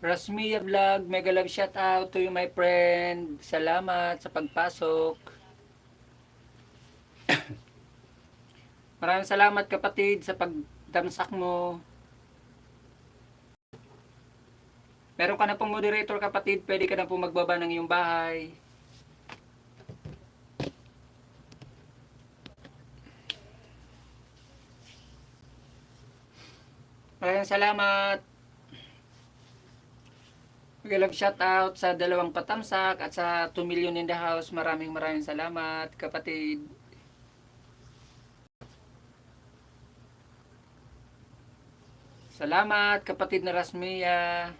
Rasmia Vlog, mega love shout out to you my friend. Salamat sa pagpasok. Maraming salamat kapatid sa pagdamsak mo. Meron ka na pong moderator kapatid, pwede ka na pong magbaba ng iyong bahay. Maraming salamat. Mega love shout out sa dalawang patamsak at sa 2 million in the house. Maraming salamat kapatid. Salamat kapatid na Rasmia.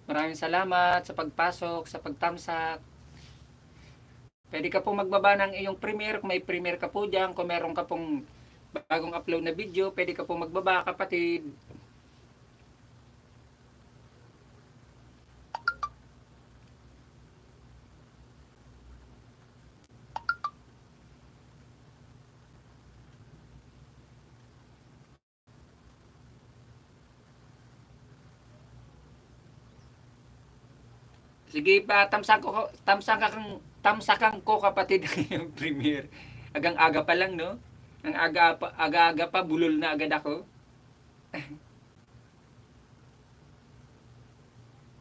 Maraming salamat sa pagpasok, sa pagtamsak. Pwede ka pong magbaba ng iyong premiere kung may premiere ka po dyan. Kung meron ka pong bagong upload na video, pwede ka pong magbaba kapatid. Sige pa, tamsakan ko kapatid ang iyong premiere. Agang aga pa lang, no? Ang aga-aga pa, bulol na agad ako.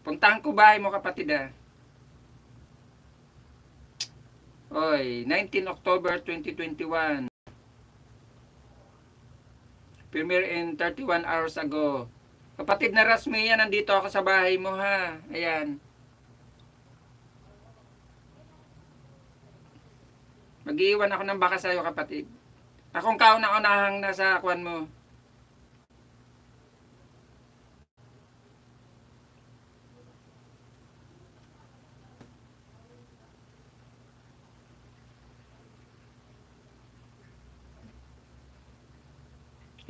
Puntahan ko bahay mo kapatid ah. Oy, 19 October 2021. Premiere in 31 hours ago. Kapatid na Rasmia, nandito ako sa bahay mo ha. Ayan. Mag-iwan ako ng baka sa'yo kapatid. Akong kauna-unahang nasa kwan mo.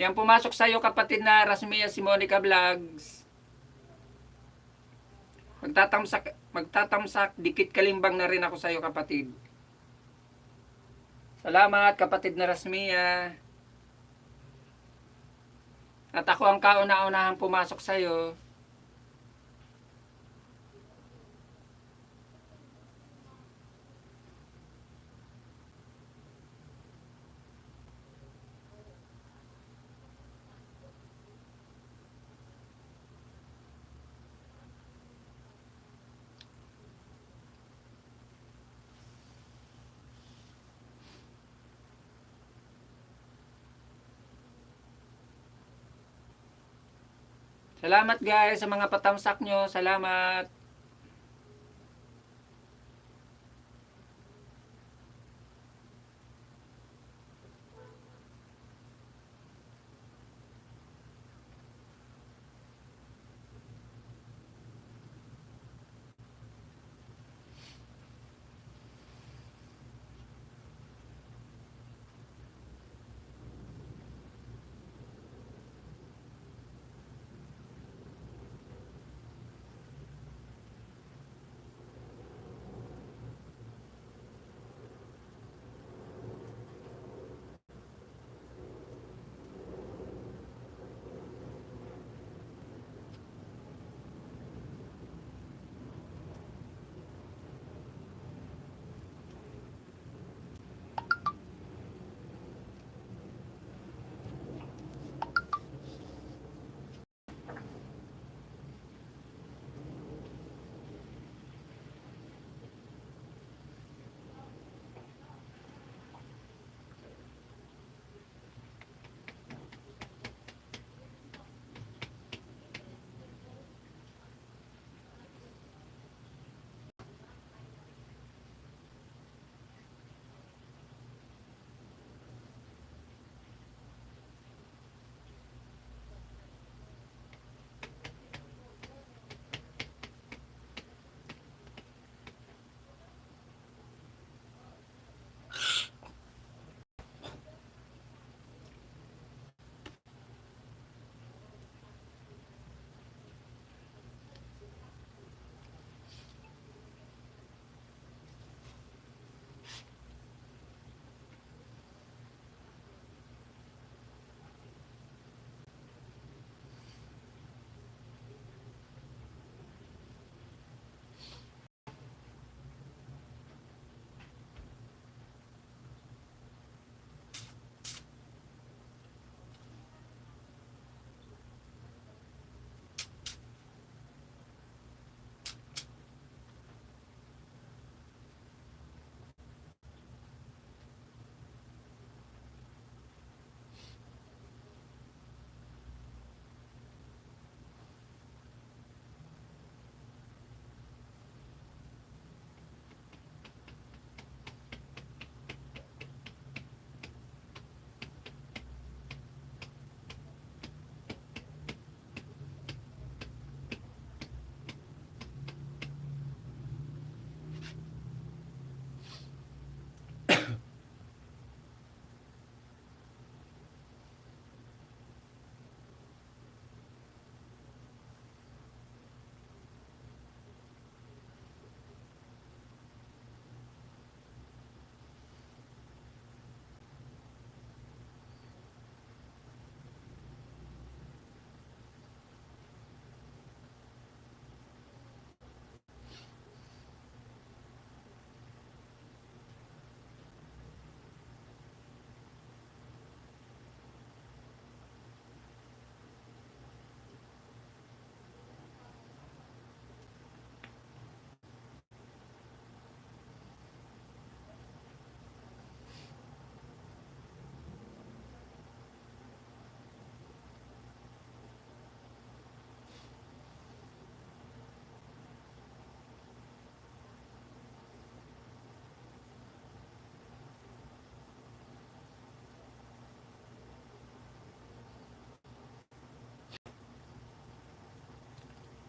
Yan, pumasok sa'yo kapatid na Rasmia si Monica Vlogs. Magtatamsak, dikit kalimbang na rin ako sa'yo kapatid. Salamat kapatid na Rasmia. At ako ang kauna-unahang pumasok sa'yo. Salamat guys sa mga patamsak nyo. Salamat.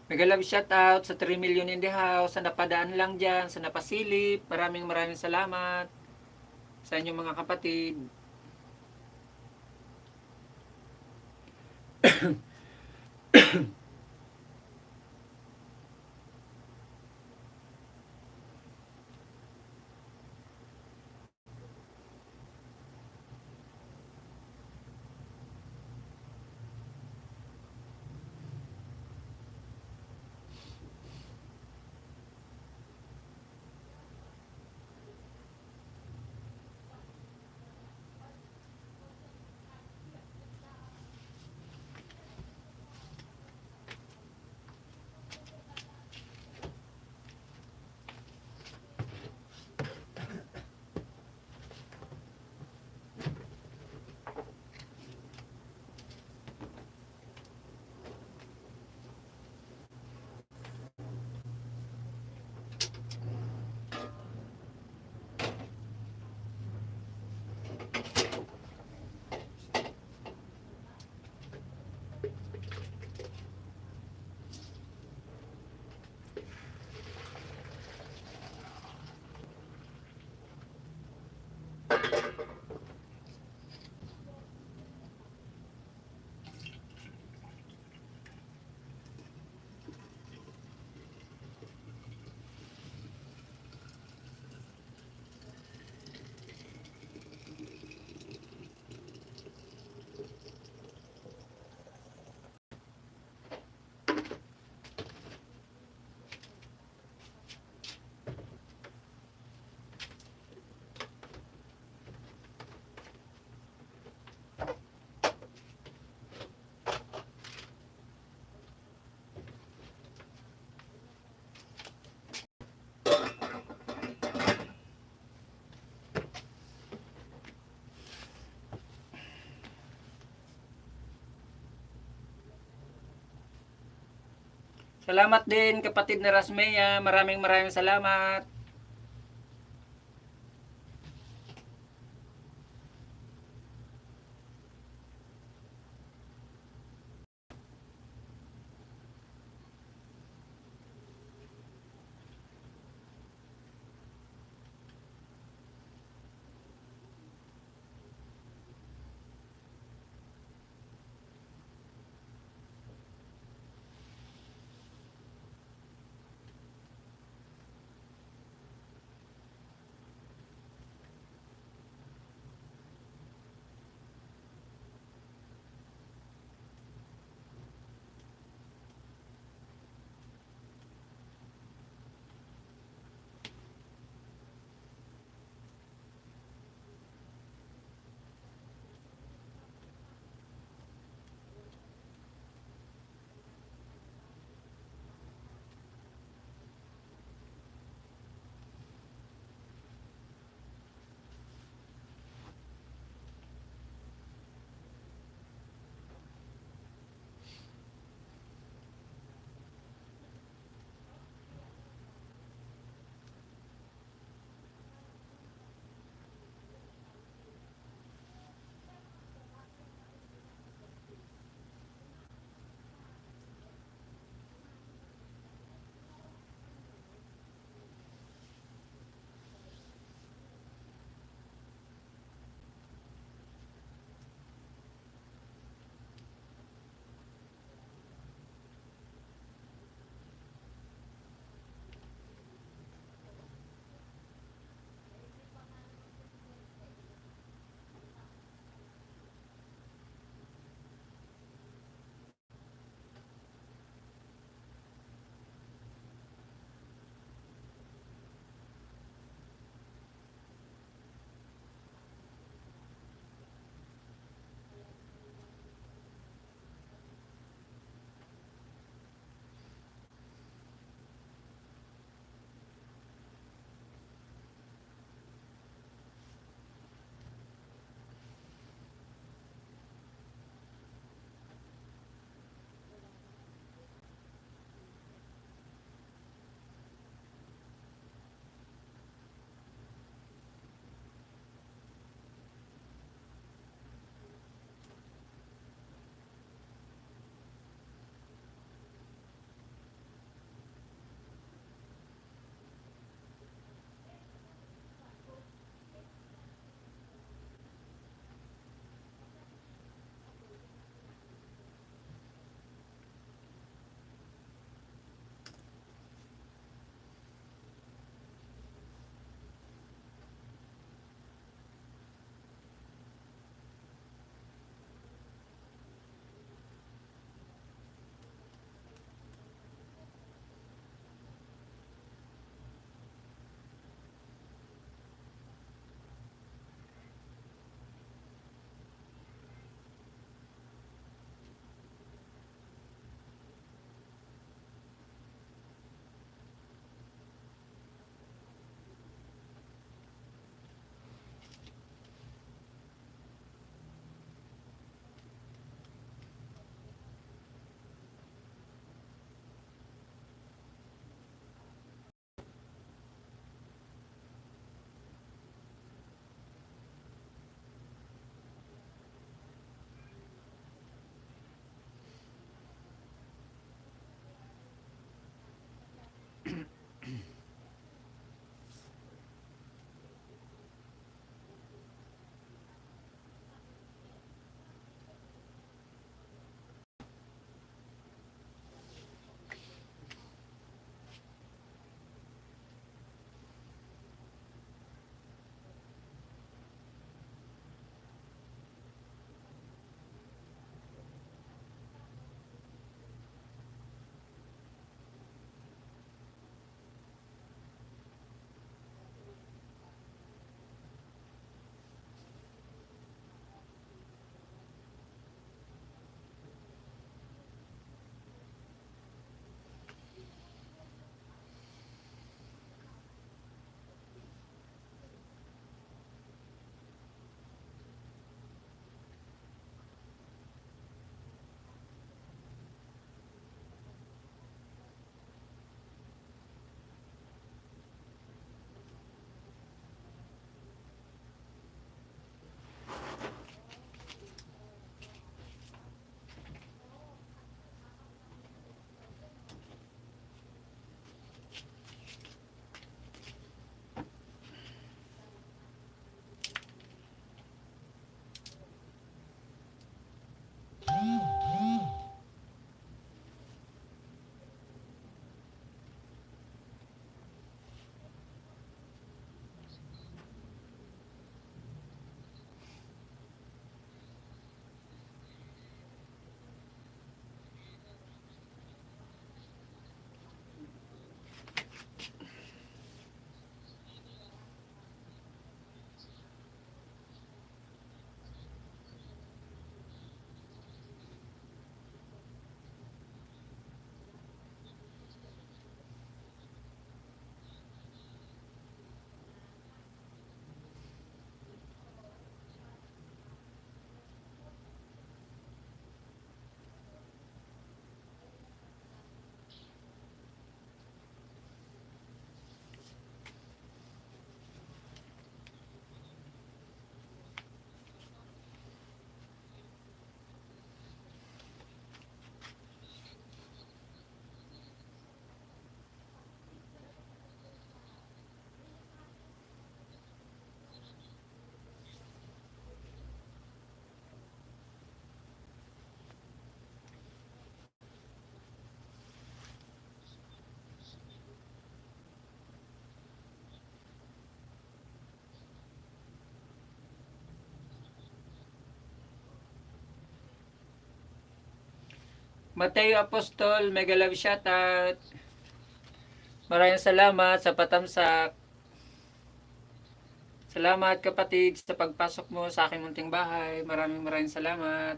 Mega love shout out sa 3 million in the house, sa napadaan lang dyan, sa napasilip. Maraming maraming salamat sa inyong mga kapatid. Salamat din kapatid na Rasmea. Maraming maraming salamat. Mateo Apostol, mega love shoutout. Maraming salamat sa patamsak. Salamat kapatid sa pagpasok mo sa aking munting bahay. Maraming salamat.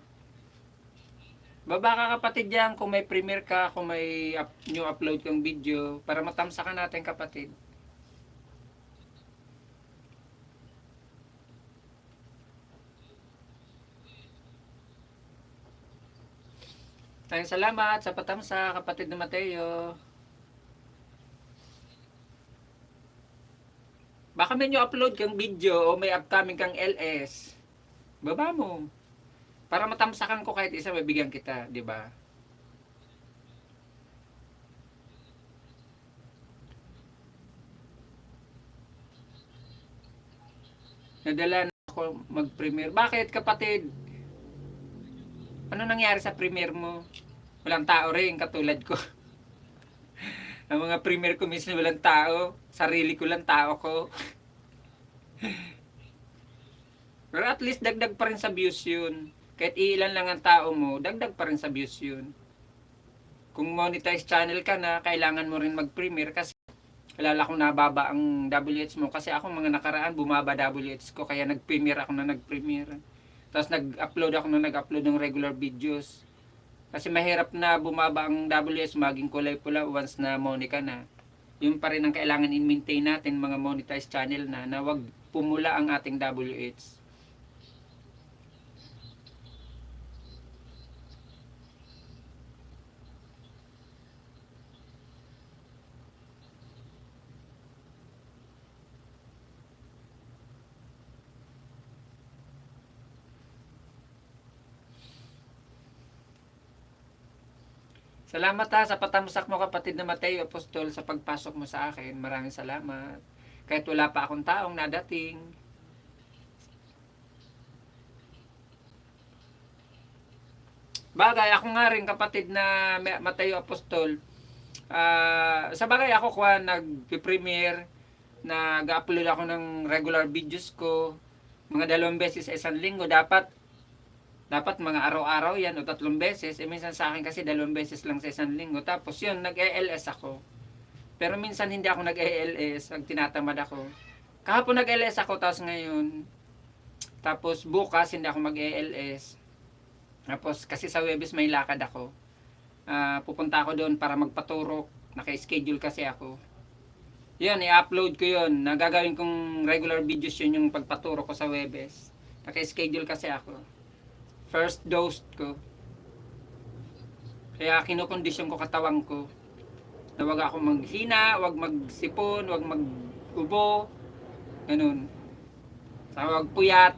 Baba ka kapatid yan kung may premiere ka, kung may new upload kang video para matamsakan natin kapatid. Maraming salamat sa patamsa kapatid na Mateo. Baka may new upload kang video o may upcoming kang LS. Baba mo. Para matamsakan ko kahit isa, mabigyan kita, di ba? Nadala na ako mag-premiere. Bakit kapatid? Ano nangyari sa premiere mo? Walang tao rin, katulad ko. Ang mga premiere ko minsan walang tao. Sarili ko lang tao ko. Pero at least dagdag pa rin sa views yun. Kahit ilan lang ang tao mo, dagdag pa rin sa views yun. Kung monetize channel ka na, kailangan mo rin mag-premiere kasi alala kong nababa ang WH mo. Kasi ako mga nakaraan, bumaba WH ko. Kaya nag-premiere ako na nag-premiere. Tapos nag-upload ako na nag-upload ng regular videos. Kasi mahirap na bumaba ang WH, maging kulay pula once na money ka na. Yun pa rin ang kailangan i-maintain natin mga monetized channel na wag pumula ang ating WH. Salamat ha sa patamsak mo kapatid na Mateo Apostol sa pagpasok mo sa akin. Maraming salamat. Kahit wala pa akong taong nadating. Bagay, ako nga rin kapatid na Mateo Apostol. Sa bagay ako nag-premiere, nag-upload ako ng regular videos ko. Mga 2 beses sa isang linggo. Dapat mga araw-araw yan o 3 beses. Minsan sa akin kasi 2 beses lang sa isang linggo. Tapos yun, nag-ELS ako. Pero minsan hindi ako nag-ELS. Tinatamad ako. Kahapon nag-ELS ako, tapos ngayon. Tapos bukas hindi ako mag-ELS. Tapos kasi sa Webes may lakad ako. Pupunta ako doon para magpaturok. Naka-schedule kasi ako. Yun, i-upload ko yun. Nagagawin kong regular videos yun yung pagpaturok ko sa Webes. Naka-schedule kasi ako. First dose ko. Kaya kinokondisyon ko katawan ko na wag ako maghina, wag magsipon, wag mag-ubo. Ganun. Saka wag puyat.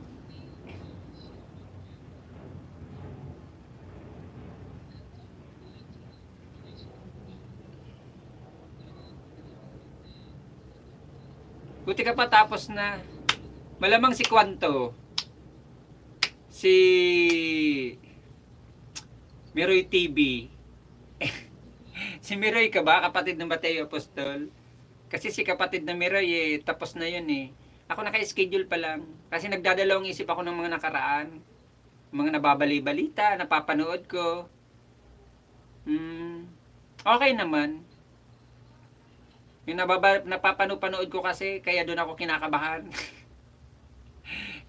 Buti ka pa tapos na. Malamang si Kwanto. Si Miroy TV. Si Miroy ka ba? Kapatid ng Mateo Apostol? Kasi si kapatid ng Miroy tapos na yun eh. Ako naka-schedule pa lang. Kasi nagdadalawang isip ako ng mga nakaraan. Mga nababali-balita, napapanood ko. Okay naman. Yung napapanood ko kasi, kaya doon ako kinakabahan.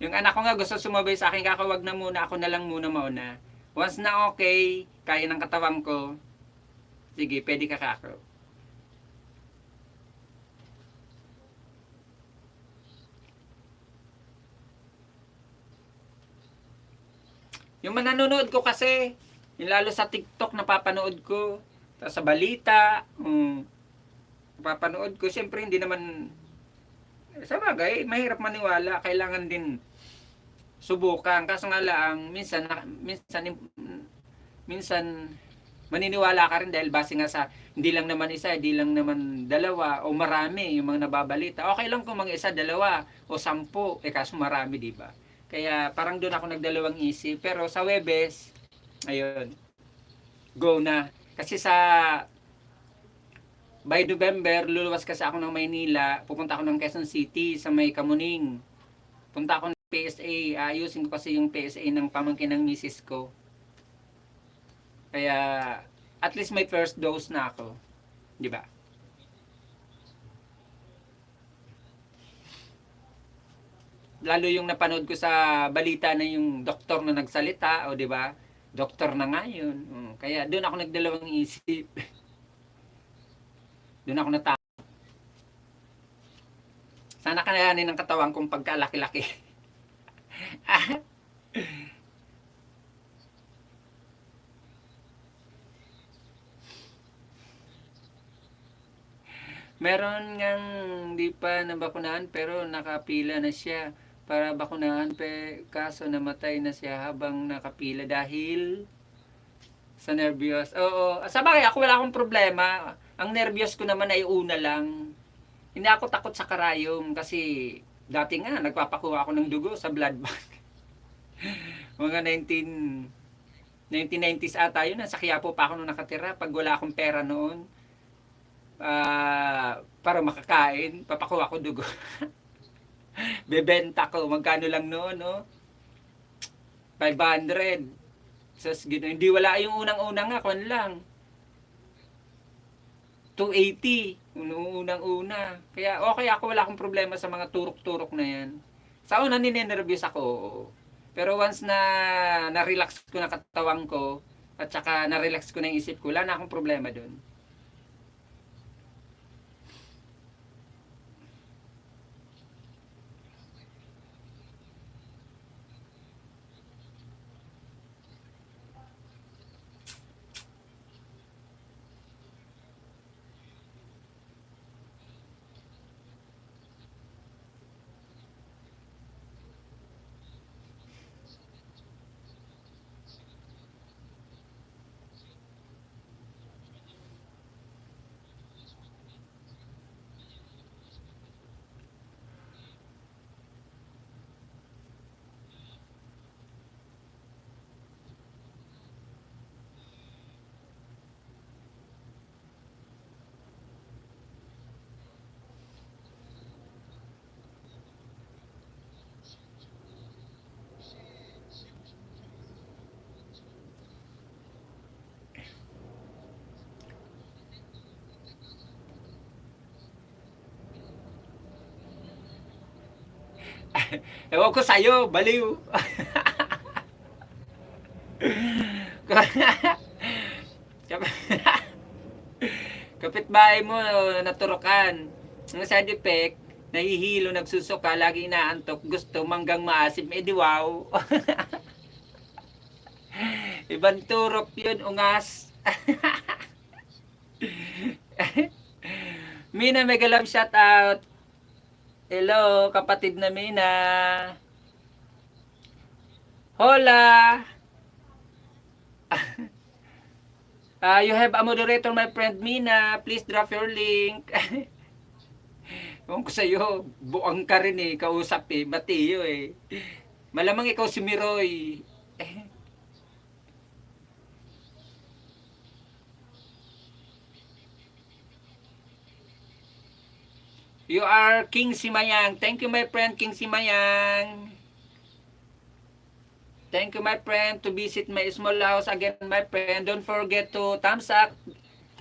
Yung anak ko nga gusto sumabay sa akin, kakawag na muna, ako na lang muna mauna. Once na okay, kaya ng katawan ko, sige, pwede ka kako. Yung mananonood ko kasi, yung lalo sa TikTok napapanood ko, tapos sa balita, napapanood ko, siyempre hindi naman, sa bagay, mahirap maniwala, kailangan din subukan. Kaso nga lang, minsan maniniwala ka rin dahil base nga sa hindi lang naman isa, hindi lang naman dalawa o marami yung mga nababalita. Okay lang kung mga isa, dalawa o 10, kaso marami, di ba? Kaya parang doon ako nagdalawang isip. Pero sa Webes, ayun, go na. Kasi by November, luluwas kasi ako ng Maynila, pupunta ako ng Quezon City sa may Kamuning. Punta ako ng PSA, ayusin ko kasi yung PSA ng pamangkin ng misis ko. Kaya at least may first dose na ako, 'di ba? Lalo yung napanood ko sa balita na yung doktor na nagsalita, o 'di ba? Doktor na nga yun. Kaya doon ako nagdalawang isip. Doon ako nata. Sana kayanin ng katawan kong pagkalaki-laki. Meron ngang di pa nabakunahan pero nakapila na siya para bakunahan, kaso namatay na siya habang nakapila dahil sa nervyos. Oo, sa bagay ako wala akong problema. Ang nervyos ko naman ay una lang. Hindi ako takot sa karayom kasi dati nga nagpapakuha ako ng dugo sa blood bank. Mga 1990s ata yun. Nasa Quiapo pa ako nung nakatira pag wala akong pera noon. Para makakain, papakuha ko dugo. Bebenta ko, magkano lang noon, no? 500. Hindi wala yung unang-unang nga, kung lang. 280. Unang-una. Kaya okay ako, wala akong problema sa mga turok-turok na yan. Sa una, ninenervyos ako. Pero once na na-relax ko na katawan ko, at saka na-relax ko na yung isip ko, wala na akong problema doon. Ewan ko sa'yo, baliw. Kapitbahay mo, naturokan. Ang side effect, nahihilo, nagsusuka, lagi inaantok, gusto manggang maasim, di wow. Ibang turok yun, ungas. Mina, mega love shout out. Hello, kapatid na Mina. Hola. You have a moderator, my friend Mina. Please drop your link. Kung ko sa'yo, buang ka rin eh, kausap eh, Matiyo eh. Malamang ikaw si Miroy. You are King Simayang. Thank you, my friend, King Simayang. Thank you, my friend, to visit my small house again, my friend. Don't forget to thumbs up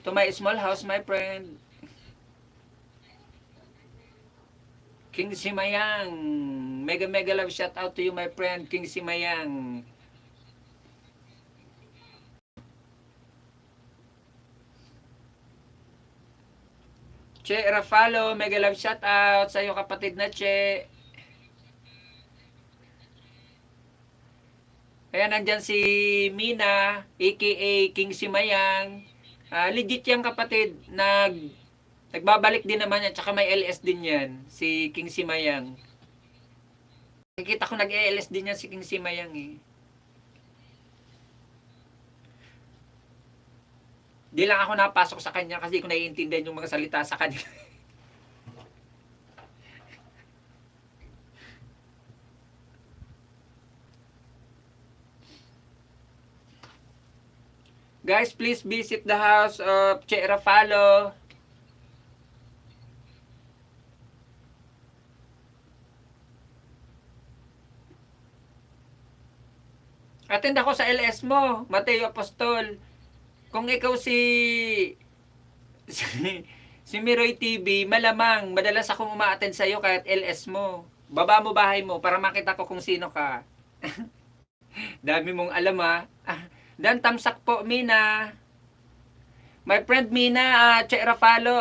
to my small house, my friend. King Simayang. Mega mega love shout out to you, my friend, King Simayang. Che Rafalo, mega love shout out sa iyo, kapatid na Che. Kaya nandyan si Mina, aka King Simayang. Legit yan, kapatid. Nagbabalik din naman yan. Tsaka may LS din yan. Si King Simayang. Nakikita ko nag-LS din yan si King Simayang eh. Di lang ako napasok sa kanya kasi ko naiintindihan yung mga salita sa kanya. Guys, please visit the house of Che Rafalo. Attend ako sa LS mo, Mateo Apostol. Kung ikaw si, si Miroy TV, malamang madalas akong uma-attend sa'yo kahit LS mo. Baba mo bahay mo para makita ko kung sino ka. Dami mong alam ah. Dan tamsak po, Mina. My friend Mina, Che Rafalo,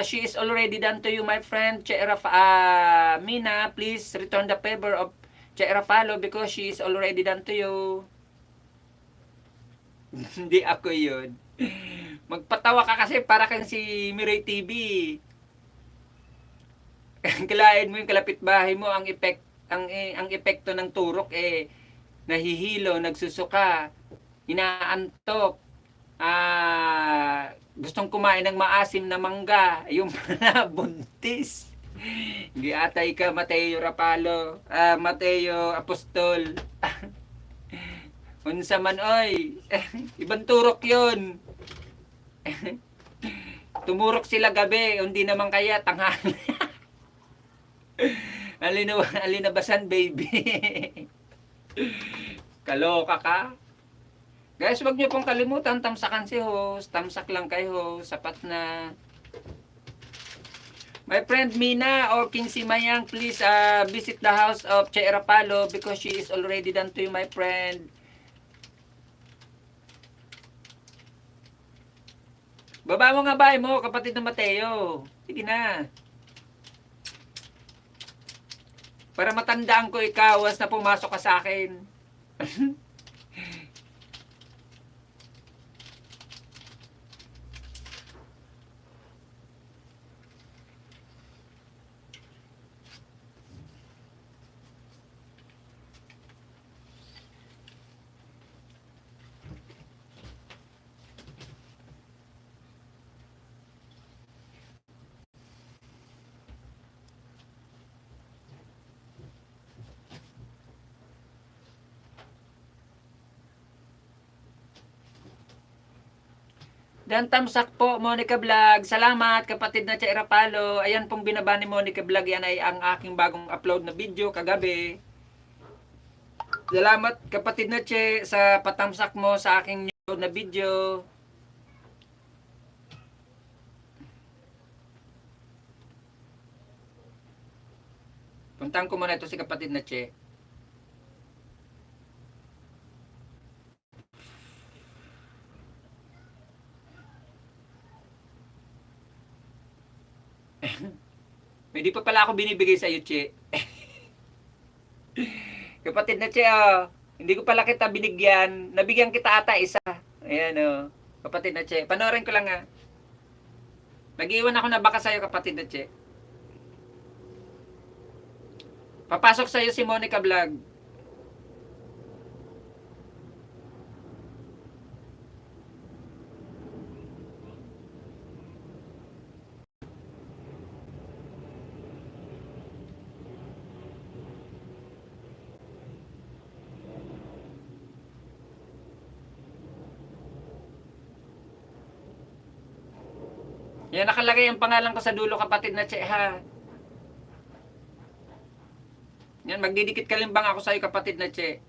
she is already done to you, my friend. Mina, please return the favor of Che Rafalo because she is already done to you. Hindi ako yun. Magpatawa ka kasi para kang si Miray TV. Kalain mo yung kalapit bahay mo, ang epekto ng turok nahihilo, nagsusuka, inaantok, gustong kumain ng maasim na mangga, yung pala buntis. Hindi atay ka, Mateo Rapalo, Mateo Apostol. Unsa man oy, ibang turok yun. Tumurok sila gabi, hindi naman kaya tanghali. Alinabasan baby. Kaloka ka. Guys, wag niyo pong kalimutan, tamsakan si host. Tamsak lang kay host, sapat na. My friend Mina or King Simayang, please visit the house of Che Rapalo because she is already done to you, my friend. Baba mo nga bahay mo, kapatid ng Mateo. Sige na. Para matandaan ko ikaw once na pumasok ka sa akin. Dan tamsak po, Monica Vlog. Salamat, kapatid na Che Rapalo. Ayan pong binaba ni Monica Vlog. Yan ay ang aking bagong upload na video kagabi. Salamat, kapatid na Che, sa patamsak mo sa aking new na video. Puntahan ko muna ito si kapatid na Che. May di pa pala ako binibigay sa iyo, Che. Kapatid na Che, hindi ko pala kita binigyan. Nabigyan kita ata isa. Ayan, kapatid na Che. Panoorin ko lang, Nag-iwan ako na baka sa'yo, kapatid na Che. Papasok sa'yo si Monica Vlog. Yan, nakalagay ang pangalan ko sa dulo, kapatid na Che, ha. Yan, magdidikit kalimbang ako sa iyo, kapatid na Che.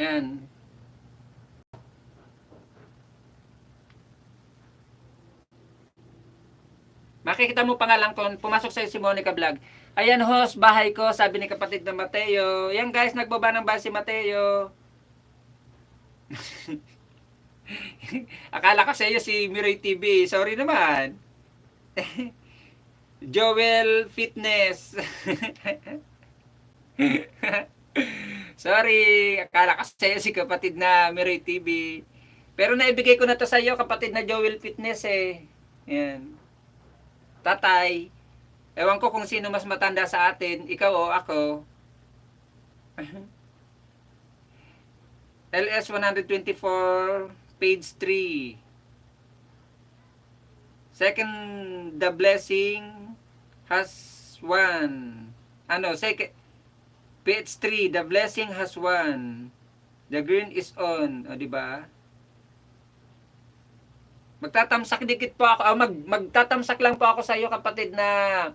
Yan. Makikita mo pangalan ko, pumasok sa si Monica Vlog. Ayan, host, bahay ko, sabi ni kapatid na Mateo. Yan guys, nagbaba ng bahay si Mateo. Akala ko sa iyo si Miroy TV. Sorry naman. Joel Fitness. Sorry. Akala ko sa iyo si kapatid na Miroy TV. Pero naibigay ko na to sa iyo, kapatid na Joel Fitness eh. Yan. Tatay. Ewan ko kung sino mas matanda sa atin, ikaw o ako. LS 124, page 3. Second, the blessing has won. Second, page 3, the blessing has won. The green is on. O, diba? Magtatamsak dikit po ako. Magtatamsak lang po ako sa iyo, kapatid na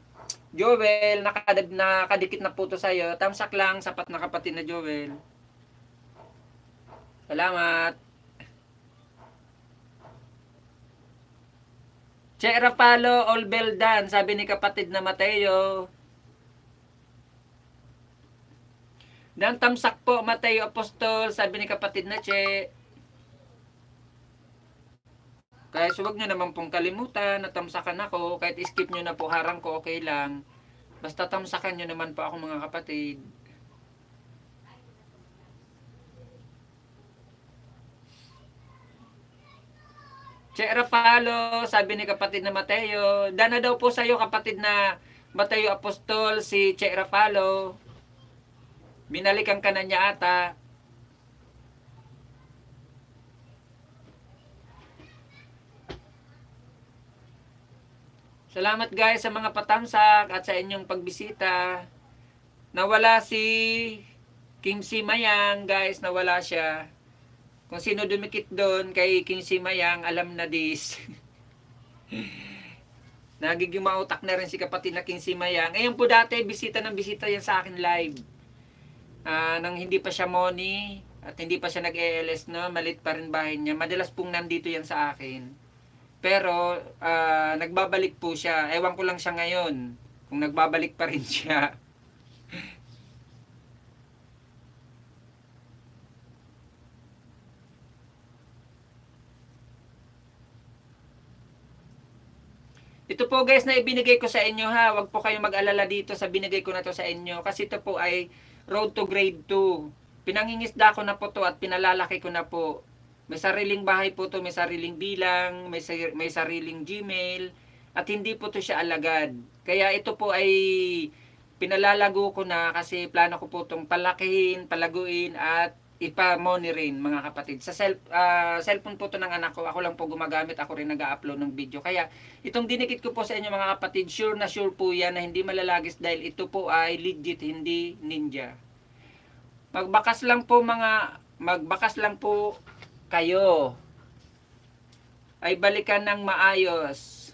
Joel. Nakadikit na po to sa iyo. Tamsak lang, sapat na, kapatid na Joel. Salamat. Che Rapalo, all well done, sabi ni kapatid na Mateo. Dan tamsak po, Mateo Apostol, sabi ni kapatid na Che. Kaya huwag nyo naman pong kalimutan na tamsakan ako. Kahit skip nyo na po harang ko, okay lang. Basta tamsakan nyo naman po ako mga kapatid. Che Rapalo, sabi ni kapatid na Mateo. Dana daw po sa'yo kapatid na Mateo Apostol, si Che Rapalo. Binalikan ka na niya ata. Salamat guys sa mga patamsak at sa inyong pagbisita. Nawala si King Si Mayang guys, nawala siya. Kung sino dumikit doon kay King Si Mayang, alam na this. Nagiging mautak na rin si kapatid na King Si Mayang. Ngayon po dati, bisita ng bisita yan sa akin live. Nang hindi pa siya Moni at hindi pa siya nag-ELS, no? Malit pa rin bahay niya. Madalas pong nandito yan sa akin. Pero nagbabalik po siya. Ewan ko lang siya ngayon kung nagbabalik pa rin siya. Ito po guys na ibinigay ko sa inyo ha. Huwag po kayong mag-alala dito sa binigay ko na to sa inyo. Kasi ito po ay road to grade 2. Pinangingisda ko na po to at pinalalaki ko na po. May sariling bahay po to, may sariling bilang, may sariling Gmail, at hindi po to siya alagad. Kaya ito po ay pinalalago ko na kasi plano ko po itong palakihin, palaguin, at ipa-money rin mga kapatid. Sa cellphone po to ng anak ko, ako lang po gumagamit, ako rin nag-upload ng video. Kaya itong dinikit ko po sa inyo mga kapatid, sure na sure po yan na hindi malalagis dahil ito po ay legit, hindi ninja. Magbakas lang po kayo ay balikan ng maayos.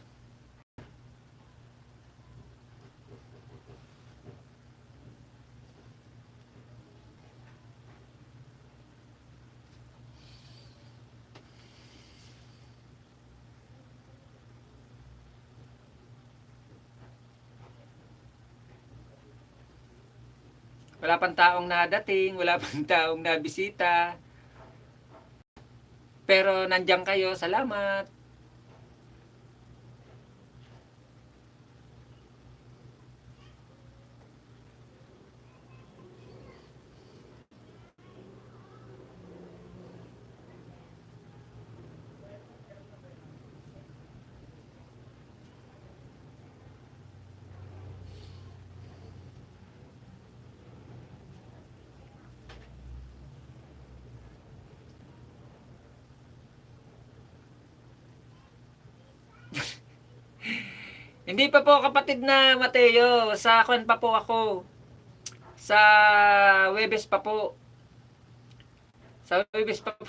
Wala pang taong nadating, wala pang taong nabisita. Pero nandiyan kayo, salamat. Hindi pa po kapatid na Mateo, sa kwan pa po ako. Sa Webes pa po. Sa Webes pa po.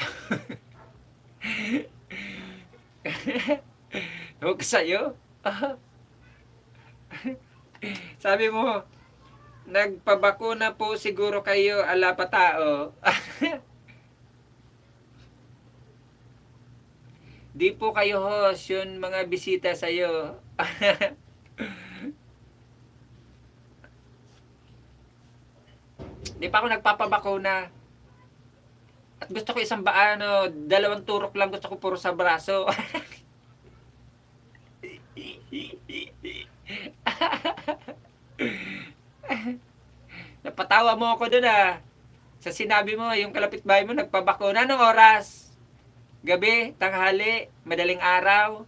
Huwag sa'yo. Sabi mo, nagpabakuna po siguro kayo ala pa tao. Di po kayo host, yun mga bisita sa'yo. Di pa ako nagpapabakuna. At gusto ko isang baano, 2 turok lang gusto ko puro sa braso. Napatawa mo ako dun ah. Sa sinabi mo, yung kalapit-bahay mo nagpabakuna. Anong oras? Gabi, tanghali, madaling araw,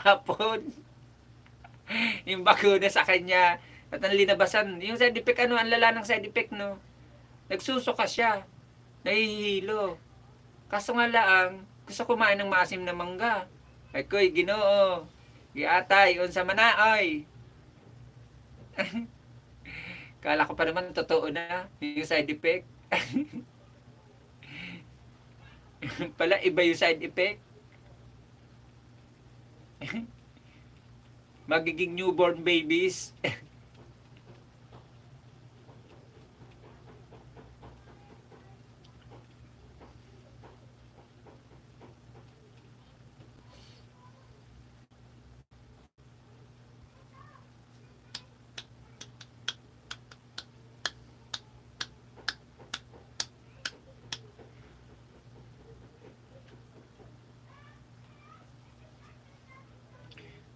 hapon. Yung bakuna sa kanya. At ang linabasan, yung side effect, ano, ang lala ng side effect, no? Nagsusuka siya. Nahihilo. Kaso nga laang, gusto kumain ng maasim na mangga. Ay ko'y ginoo. Giatay, unsa manaoy. Kala ko pa naman totoo na yung side effect. Pala iba yung side effect. Magiging newborn babies.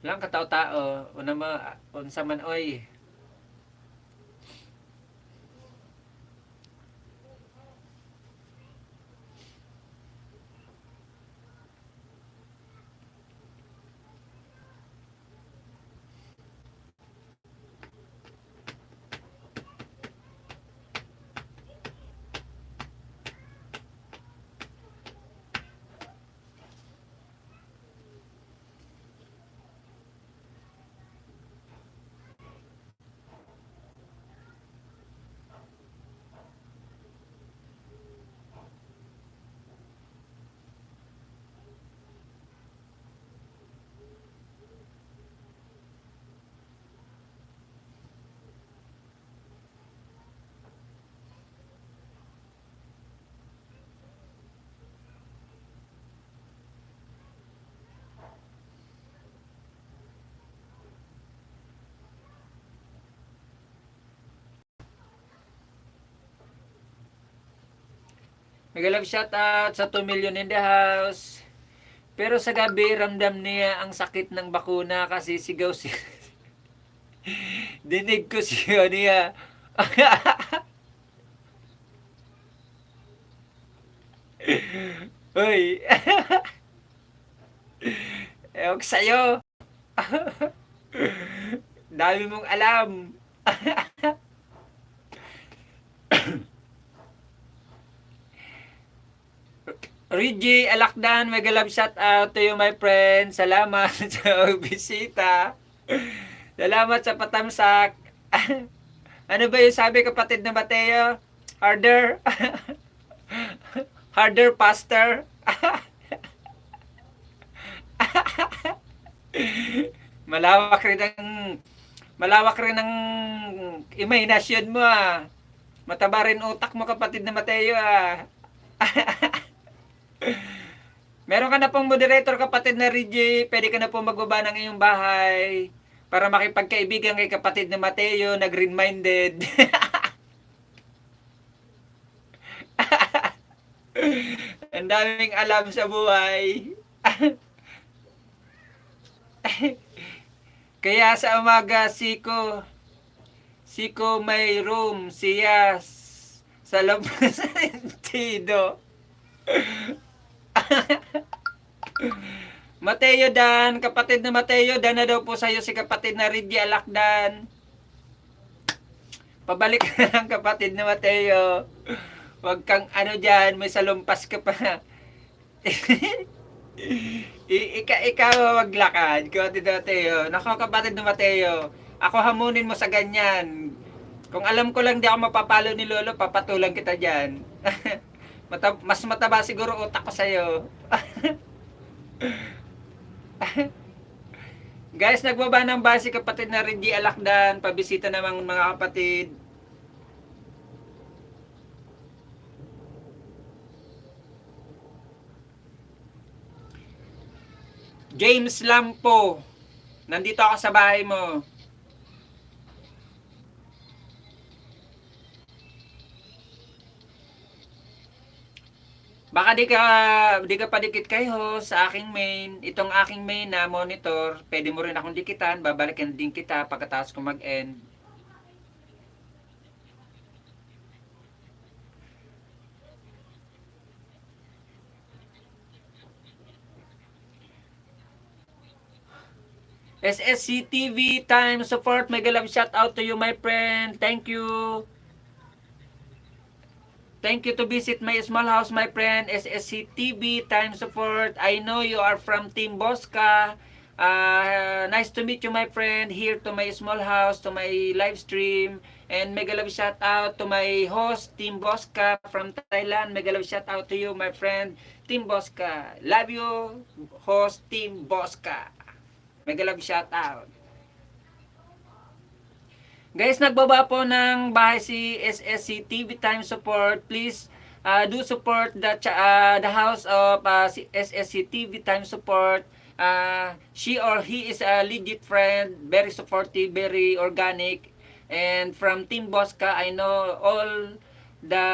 Lang katao-tao, una mo, unsa man oy. Mega love shout out sa 2 million in the house. Pero sa gabi, ramdam niya ang sakit ng bakuna kasi sigaw si... Dinig ko siya niya. Hoy, ewan ko sa'yo. Dami mong alam. Reggie Alakdan, mega love shout out to you my friend. Salamat sa bisita. Salamat sa patamsak. Ano ba yung sabi kapatid na Mateo? Harder? Harder, faster? malawak rin ang malawak rin ang imahinasyon mo ah. Mataba rin utak mo kapatid na Mateo ah. Meron ka na pong moderator kapatid na Reggie. Pwede ka na pong magbaba ng iyong bahay para makipagkaibigan kay kapatid na Mateo na green-minded. Ang daming alam sa buhay. Kaya sa umaga, Siko may room siya sa labas sa sentido. Mateo Dan, kapatid na Mateo, Dan na daw po sa'yo si kapatid na Reggie Alakdan. Pabalik na lang kapatid na Mateo. Huwag kang ano dyan, may salumpas ka pa. Ikaw maglakad, kapatid na Mateo. Nako kapatid na Mateo, ako hamunin mo sa ganyan. Kung alam ko lang di ako mapapalo ni Lolo, papatulang kita dyan. Mas mataba siguro utak ko sa'yo. Guys, nagbaba ng base kapatid na Reggie Alakdan. Pabisita naman mga kapatid. James Lampo, nandito ako sa bahay mo. Baka di ka padikit kay host sa aking main. Itong aking main na monitor, pwede mo rin akong dikitan, babalikan din kita pagkatapos ko mag-end. SSC TV time support, mega love shout out to you my friend. Thank you. Thank you to visit my small house, my friend. SSC TV, time support. I know you are from Team Bosca. Nice to meet you, my friend. Here to my small house, to my live stream. And mega love shout out to my host, Team Bosca from Thailand. Mega love shout out to you, my friend, Team Bosca. Love you, host, Team Bosca. Mega love shout out. Guys, nagbaba po ng bahay si SSC TV Time Support. Please do support the house of SSC TV Time Support. She or he is a legit friend, very supportive, very organic. And from Team Bosca, I know all the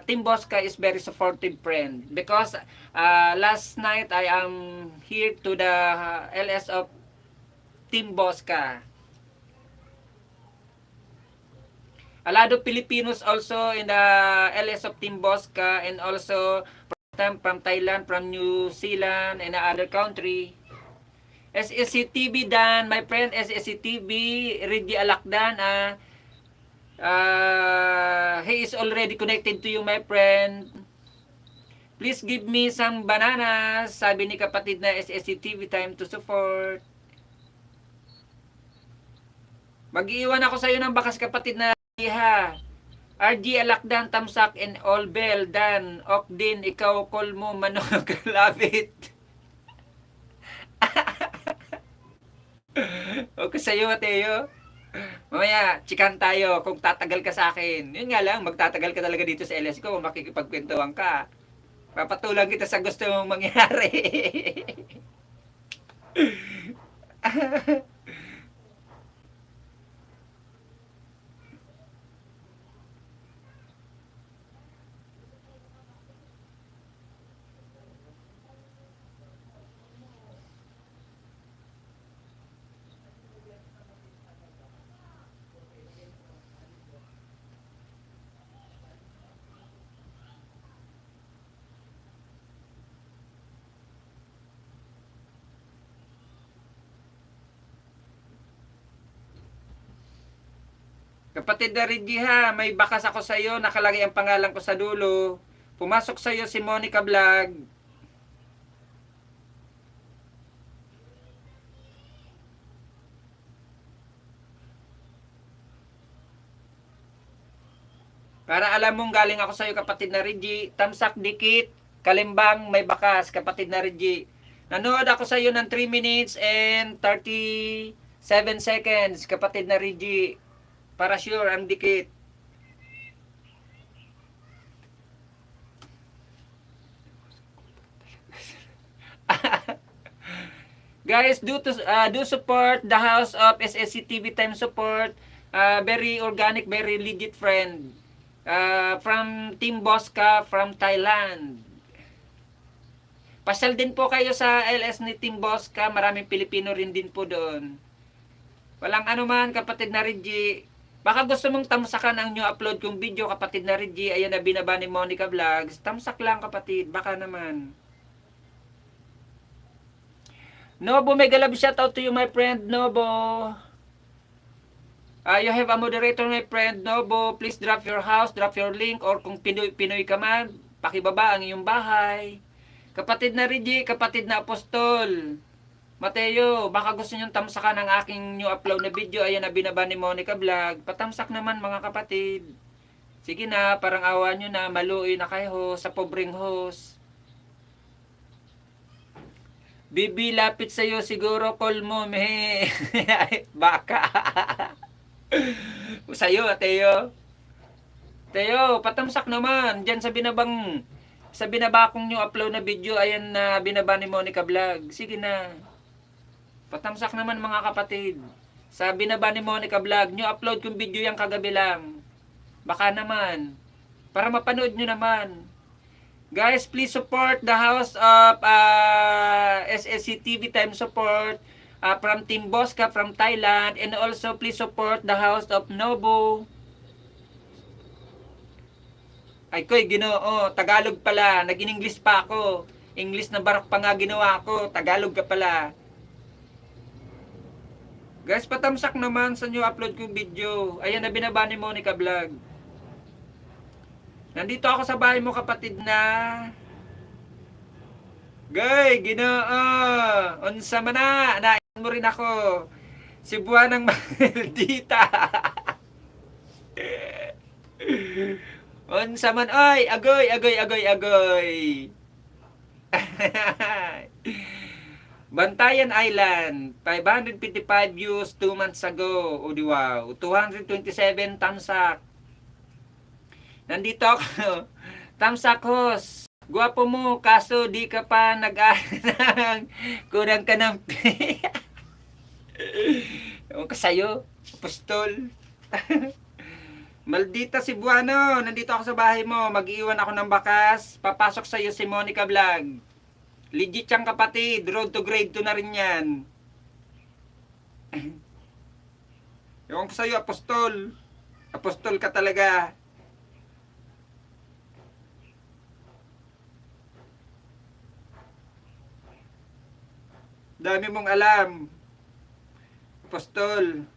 Team Bosca is very supportive friend. Because last night I am here to the LS of Team Bosca. A lot of Filipinos also in the LS of Team Bosca, and also from Thailand, from New Zealand, and other country. SSCTV Dan, my friend, SSCTV, Reggie Alakdan, he is already connected to you, my friend. Please give me some bananas, sabi ni kapatid na SSCTV, time to support. Mag-iwan ako sa iyo ng bakas, kapatid na ha. RG Alakdan, Tamsak, and all bell, Dan, ok din, ikaw, call mo, Manong Kalabit. Okay sa'yo, Mateo. Mamaya, chikan tayo kung tatagal ka sa akin. Yun nga lang, magtatagal ka talaga dito sa LS ko kung makikipagkwentuhan ka. Papatulang kita sa gusto mong mangyari. Kapatid na Reggie ha, may bakas ako sa iyo, nakalagay ang pangalan ko sa dulo. Pumasok sa iyo si Monica Vlog. Para alam mong galing ako sa iyo, kapatid na Reggie. Tamsak dikit, kalimbang, may bakas, kapatid na Reggie. Nanood ako sa iyo ng 3 minutes and 37 seconds, kapatid na Reggie. Para sure, ang dikit. Guys, do support the House of SSCTV Time Support. Very organic, very legit friend. From Team Bosca, from Thailand. Pasyal din po kayo sa LS ni Team Bosca. Maraming Pilipino rin din po doon. Walang anuman, kapatid na Reggie. Baka gusto mong tamsakan ang new upload kong video, kapatid na Reggie. Ayan na binaba ni Monica Vlogs. Tamsak lang, kapatid. Baka naman. Nobo, mega love shoutout to you, my friend Nobo. You have a moderator, my friend Nobo. Please drop your house, drop your link, or kung Pinoy ka man, pakibaba ang iyong bahay. Kapatid na Reggie, kapatid na Apostol. Mateo, baka gusto nyong tamsakan ang aking new upload na video. Ayan na binaba ni Monica Vlog. Patamsak naman, mga kapatid. Sige na, parang awa nyo na. Maluoy na kayo sa pobreng host. Bibi, lapit sa'yo. Siguro call mo, me. Baka. Sa'yo, Teo. Teo, patamsak naman. Diyan sa binaba kong new upload na video. Ayan na binaba ni Monica Vlog. Sige na. Patamsak naman, mga kapatid. Sabi na ba ni Monica Vlog, new upload kong video yung kagabi lang. Baka naman. Para mapanood nyo naman. Guys, please support the House of SSCTV Time Support from Team Bosca from Thailand. And also please support the House of Nobo. Ay koy, Ginoo, Tagalog pala. Nag-in-English pa ako. English na barok pa nga ginawa ko. Tagalog ka pala. Guys, patamsak naman sa new upload kong video. Ayan na binaba ni Monica Vlog. Nandito ako sa bahay mo, kapatid na. Gay, Ginoo. Unsa man na. Naiyan mo rin ako. Si Buwanang Maldita. Unsa man. Oy, agoy, agoy, agoy, agoy. Bantayan Island, 555 views 2 months ago. O di wow, 227 tamsak. Nandito ako. Tamsak host. Gwapo mo, kaso di ka pa nag-aaral. Kurang ka ng ewan ka sa'yo, Apostol. Maldita Cebuano, nandito ako sa bahay mo. Mag-iwan ako ng bakas. Papasok sa'yo si Monica Vlog. Legit siyang kapatid. Road to grade 2 na rin yan. Ewan ko sa'yo, apostol. Apostol ka talaga. Dami mong alam. Apostol.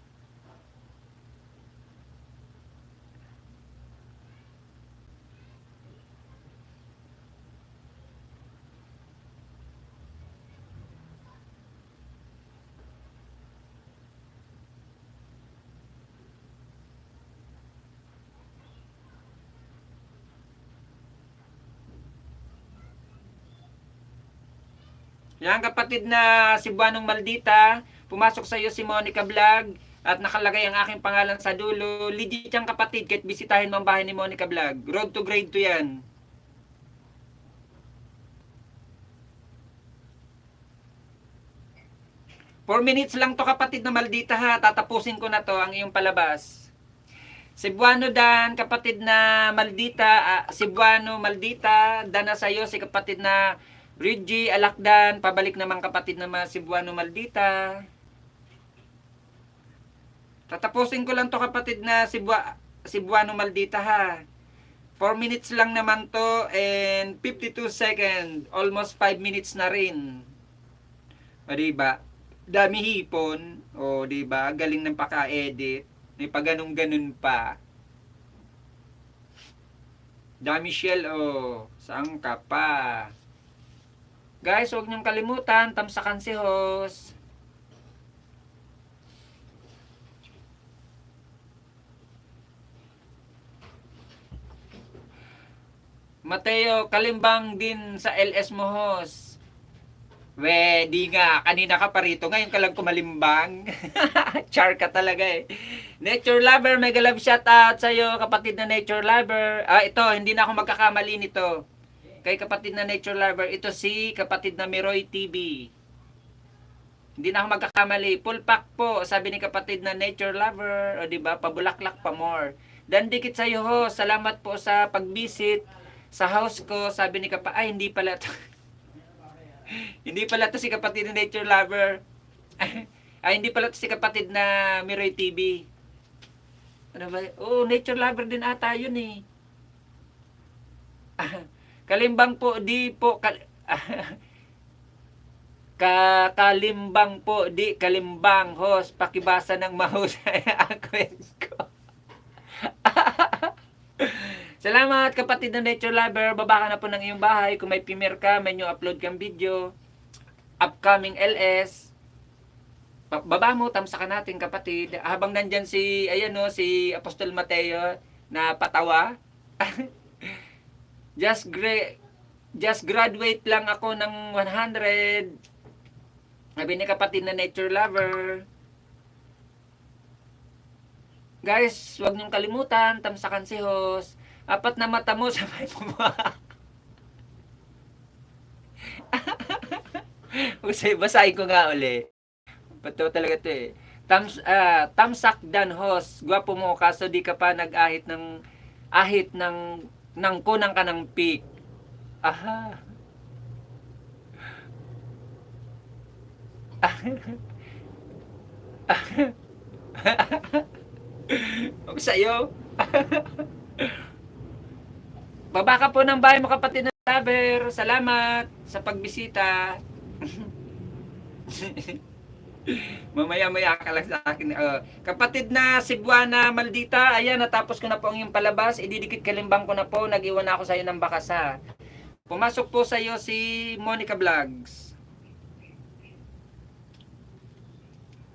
Yan kapatid na Cebuanong Maldita, pumasok sa iyo si Monica Vlog at nakalagay ang aking pangalan sa dulo. Legit yan kapatid, kahit bisitahin mo ang bahay ni Monica Vlog. Road to grade 2 yan. Four minutes lang to kapatid na Maldita ha, tatapusin ko na to ang iyong palabas. Cebuano Dan, kapatid na Maldita, Cebuano Maldita, dana sa iyo si kapatid na Reggie Alakdan, pabalik naman kapatid na mga Cebuano Maldita. Tatapusin ko lang to kapatid na Cebuano Maldita ha. 4 minutes lang naman to and 52 seconds. Almost 5 minutes na rin. O diba? Dami hipon. O diba? Galing ng paka-edit. May paganong-ganon pa. Dami shell o. Saan ka pa? Guys, huwag niyong kalimutan, tamsakan si host. Mateo, kalimbang din sa LS mo host. We, di nga, kanina ka pa rito, ngayon ka lang kumalimbang. Char ka talaga eh. Nature Lover, mega love shoutout sa'yo, kapatid na Nature Lover. Ito, hindi na ako magkakamali nito. Kay kapatid na Nature Lover, ito si kapatid na Miroy TV. Hindi na ako magkakamali. Full pack po, sabi ni kapatid na Nature Lover. O diba, pabulaklak pa more. Dan dikit sa iyo ho, salamat po sa pag-visit sa house ko. Sabi ni kapatid, ay hindi pala to. Hindi pala to si kapatid na Nature Lover. Ay hindi pala to si kapatid na Miroy TV. Ano ba? Oh, Nature Lover din ata yun eh. Kalimbang po, di po, kalimbang po, di kalimbang, host, pakibasa ng mahusay ang quiz ko. Salamat kapatid na Nature Lover, baba ka na po ng iyong bahay, kung may premiere ka, may new upload kang video, upcoming LS, baba mo, tamsakan natin kapatid, habang nandyan si, ayan o, si Apostol Mateo, na patawa, Just graduate lang ako ng 100. Sabi ni kapatid na Nature Lover. Guys, huwag niyong kalimutan, tamsakan si host. 4 na mata mo, sabay pumaha. Basahin ko nga uli. Bato talaga to eh. Tamsak dan host. Gwapo mo, kaso di ka pa nag-ahit ng kunang ka ng pick. Aha. Huwag sa'yo. Baba ka po ng bahay mo kapatid na Lover. Salamat sa pagbisita. Mamaya-maya ka lang sa akin. Kapatid na Cebuana Maldita, ayan, natapos ko na po ang iyong palabas. Ididikit kalimbang ko na po. Nag-iwan ako sa iyo ng bakas ha. Pumasok po sa iyo si Monica Vlogs.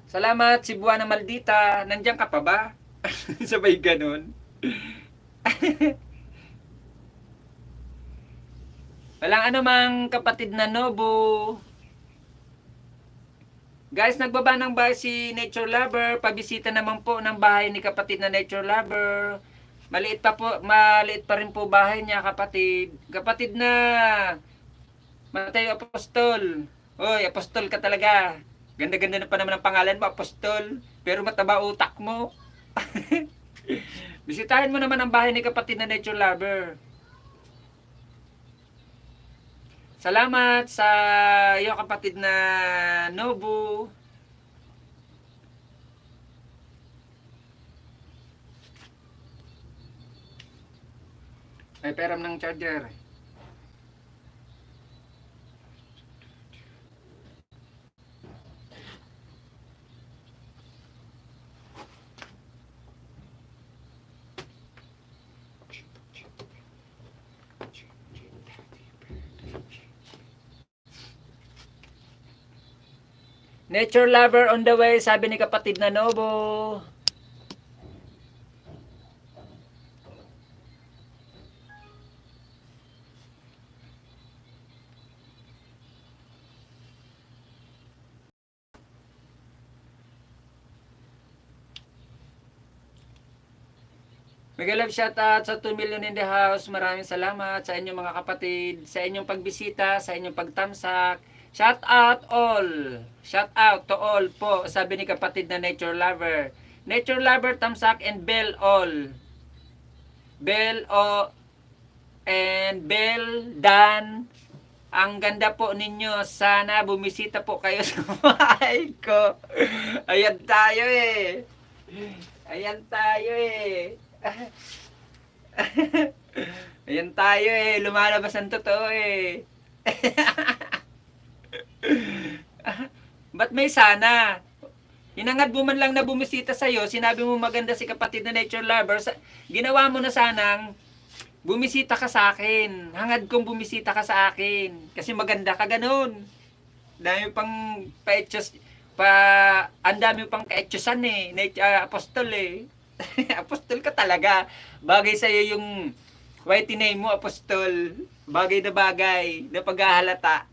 Salamat, Cebuana Maldita. Nandiyan ka pa ba? Sabay ganun. Walang anumang kapatid na Nobu. Guys, nagbaba ng bahay si Nature Lover. Pabisita naman po ng bahay ni kapatid na Nature Lover. Maliit pa rin po bahay niya kapatid. Kapatid na Mateo Apostol. Oy, Apostol ka talaga. Ganda-ganda na pa naman ang pangalan mo, Apostol. Pero mataba utak mo. Bisitahin mo naman ang bahay ni kapatid na Nature Lover. Salamat sa iyo kapatid na Nobu. Ay, peram ng charger. Nature lover on the way, sabi ni kapatid na Nobo. Mega love shoutout sa 2 million in the house. Maraming salamat sa inyong mga kapatid, sa inyong pagbisita, sa inyong pagtamsak. Shout out all. Shout out to all po. Sabi ni kapatid na nature lover. Nature lover, tamsak, and bell all. Bell o and Bell Dan. Ang ganda po ninyo. Sana bumisita po kayo sa bahay ko. Ayan tayo eh. Ayan tayo eh. Ayan tayo eh. Lumalabas ang totoo eh. Ba't may sana? Hinangad mo man lang na bumisita sa'yo, sinabi mo maganda si kapatid na nature lover, ginawa mo na sanang bumisita ka sa akin. Hangad kong bumisita ka sa akin. Kasi maganda ka ganun. Dami pang paetsyos, ang dami pang kaetyosan eh. Apostol eh. Apostol ka talaga. Bagay sa'yo yung whitey name mo, apostol. Bagay na paghahalata.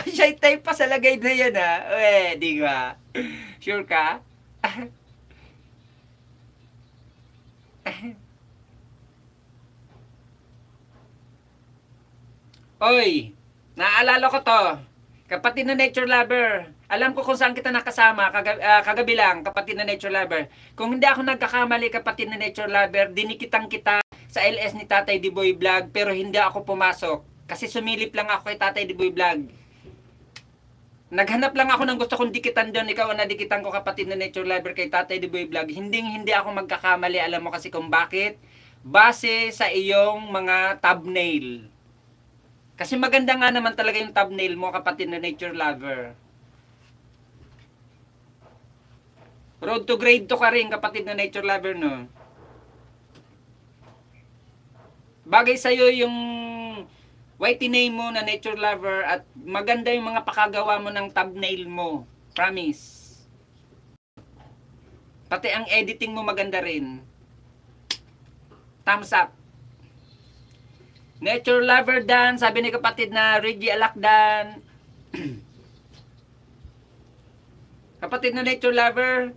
Shy type pa sa lagay na yan ha. Di ba? Sure ka? Oy, naalala ko to. Kapatid na nature lover. Alam ko kung saan kita nakasama kagabi lang, kapatid na nature lover. Kung hindi ako nagkakamali, kapatid na nature lover, dinikitang kita sa LS ni Tatay Diboy Vlog, pero hindi ako pumasok. Kasi sumilip lang ako kay Tatay Diboy Vlog. Naghanap lang ako ng gusto kong dikitan doon. Ikaw ang nadikitan ko, kapatid na nature lover, kay Tatay Diboy Vlog. Hindi ako magkakamali. Alam mo kasi kung bakit? Base sa iyong mga thumbnail. Kasi maganda nga naman talaga yung thumbnail mo, kapatid na nature lover. Road to grade 2 ka rin, kapatid na nature lover, no? Bagay sa'yo yung whitey name mo na nature lover at maganda yung mga pakagawa mo ng thumbnail mo. Promise. Pati ang editing mo maganda rin. Thumbs up. Nature lover Dan, sabi ni kapatid na Reggie Alakdan. Kapatid na nature lover,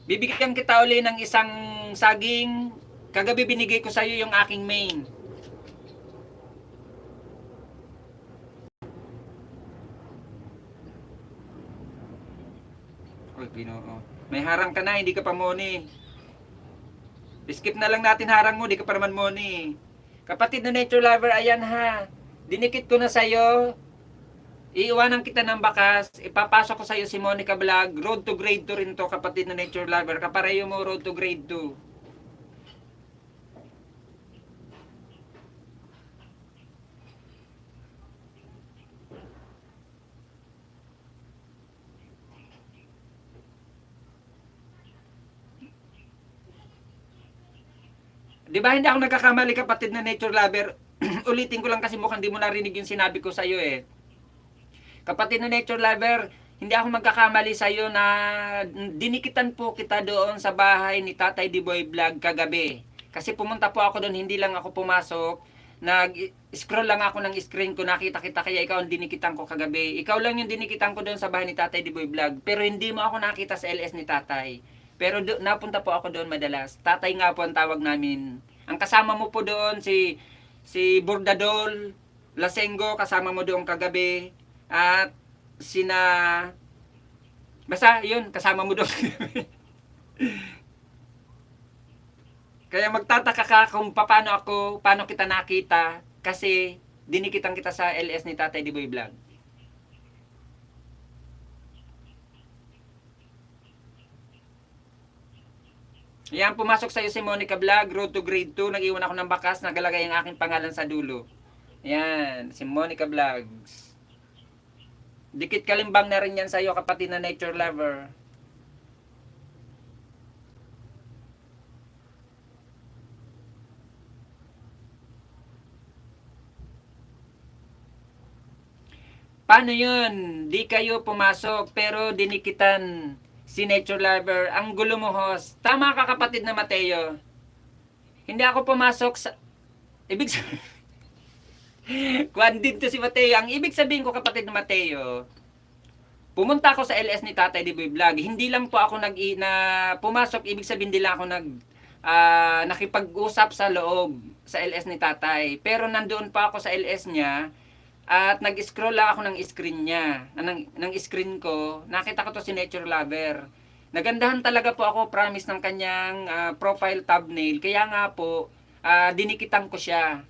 bibigyan kita uli ng isang saging. Kagabi binigay ko sa iyo yung aking main. Oy, Ginoo. May harang ka na, hindi ka pa moni. Skip na lang natin harang mo, hindi ka pa naman moni. Kapatid na nature lover, ayan ha. Dinikit ko na sa'yo. Iiwanan kita ng bakas. Ipapasok ko sa'yo si Monica Vlog. Road to grade 2 rin to, kapatid na nature lover. Kapareho mo road to grade 2. Di ba hindi ako nagkakamali, kapatid na nature lover? Ulitin ko lang kasi mukhang di mo narinig yung sinabi ko sa'yo eh. Kapatid na nature lover, hindi ako magkakamali sa'yo na dinikitan po kita doon sa bahay ni Tatay Diboy Vlog kagabi. Kasi pumunta po ako doon, hindi lang ako pumasok. Nag-scroll lang ako ng screen ko, nakita kita, kaya ikaw ang dinikitan ko kagabi. Ikaw lang yung dinikitan ko doon sa bahay ni Tatay Diboy Vlog. Pero hindi mo ako nakita sa LS ni Tatay. Pero napunta po ako doon madalas. Tatay nga po ang tawag namin. Ang kasama mo po doon si Bordadol, Lasengo, kasama mo doon kagabi. At sina basta yun, kasama mo doon. Kaya magtataka ka kung paano kita nakita kasi dinikitan kita sa LS ni Tatay Diboy Vlog. Yan, pumasok sa'yo si Monica Vlog, Road to Grade 2. Nag-iwan ako ng bakas, nagalagay ang aking pangalan sa dulo. Yan, si Monica Vlogs. Dikit kalimbang na rin yan sa'yo, kapatid na nature lover. Paano yun? Di kayo pumasok pero dinikitan si nature lover. Ang gulo mo, host. Tama ka, kapatid na Mateo. Hindi ako pumasok sa... Ibig sabihin... Kwan din to si Mateo. Ang ibig sabihin ko, kapatid na Mateo, pumunta ako sa LS ni Tatay Diboy Vlog. Hindi lang po ako pumasok, ibig sabihin hindi lang ako nakipag-usap sa loob sa LS ni Tatay. Pero nandoon pa ako sa LS niya at nag-scroll lang ako ng screen niya, ng screen ko. Nakita ko to si Nature Lover. Nagandahan talaga po ako, promise, ng kanyang profile thumbnail. Kaya nga po, dinikitan ko siya.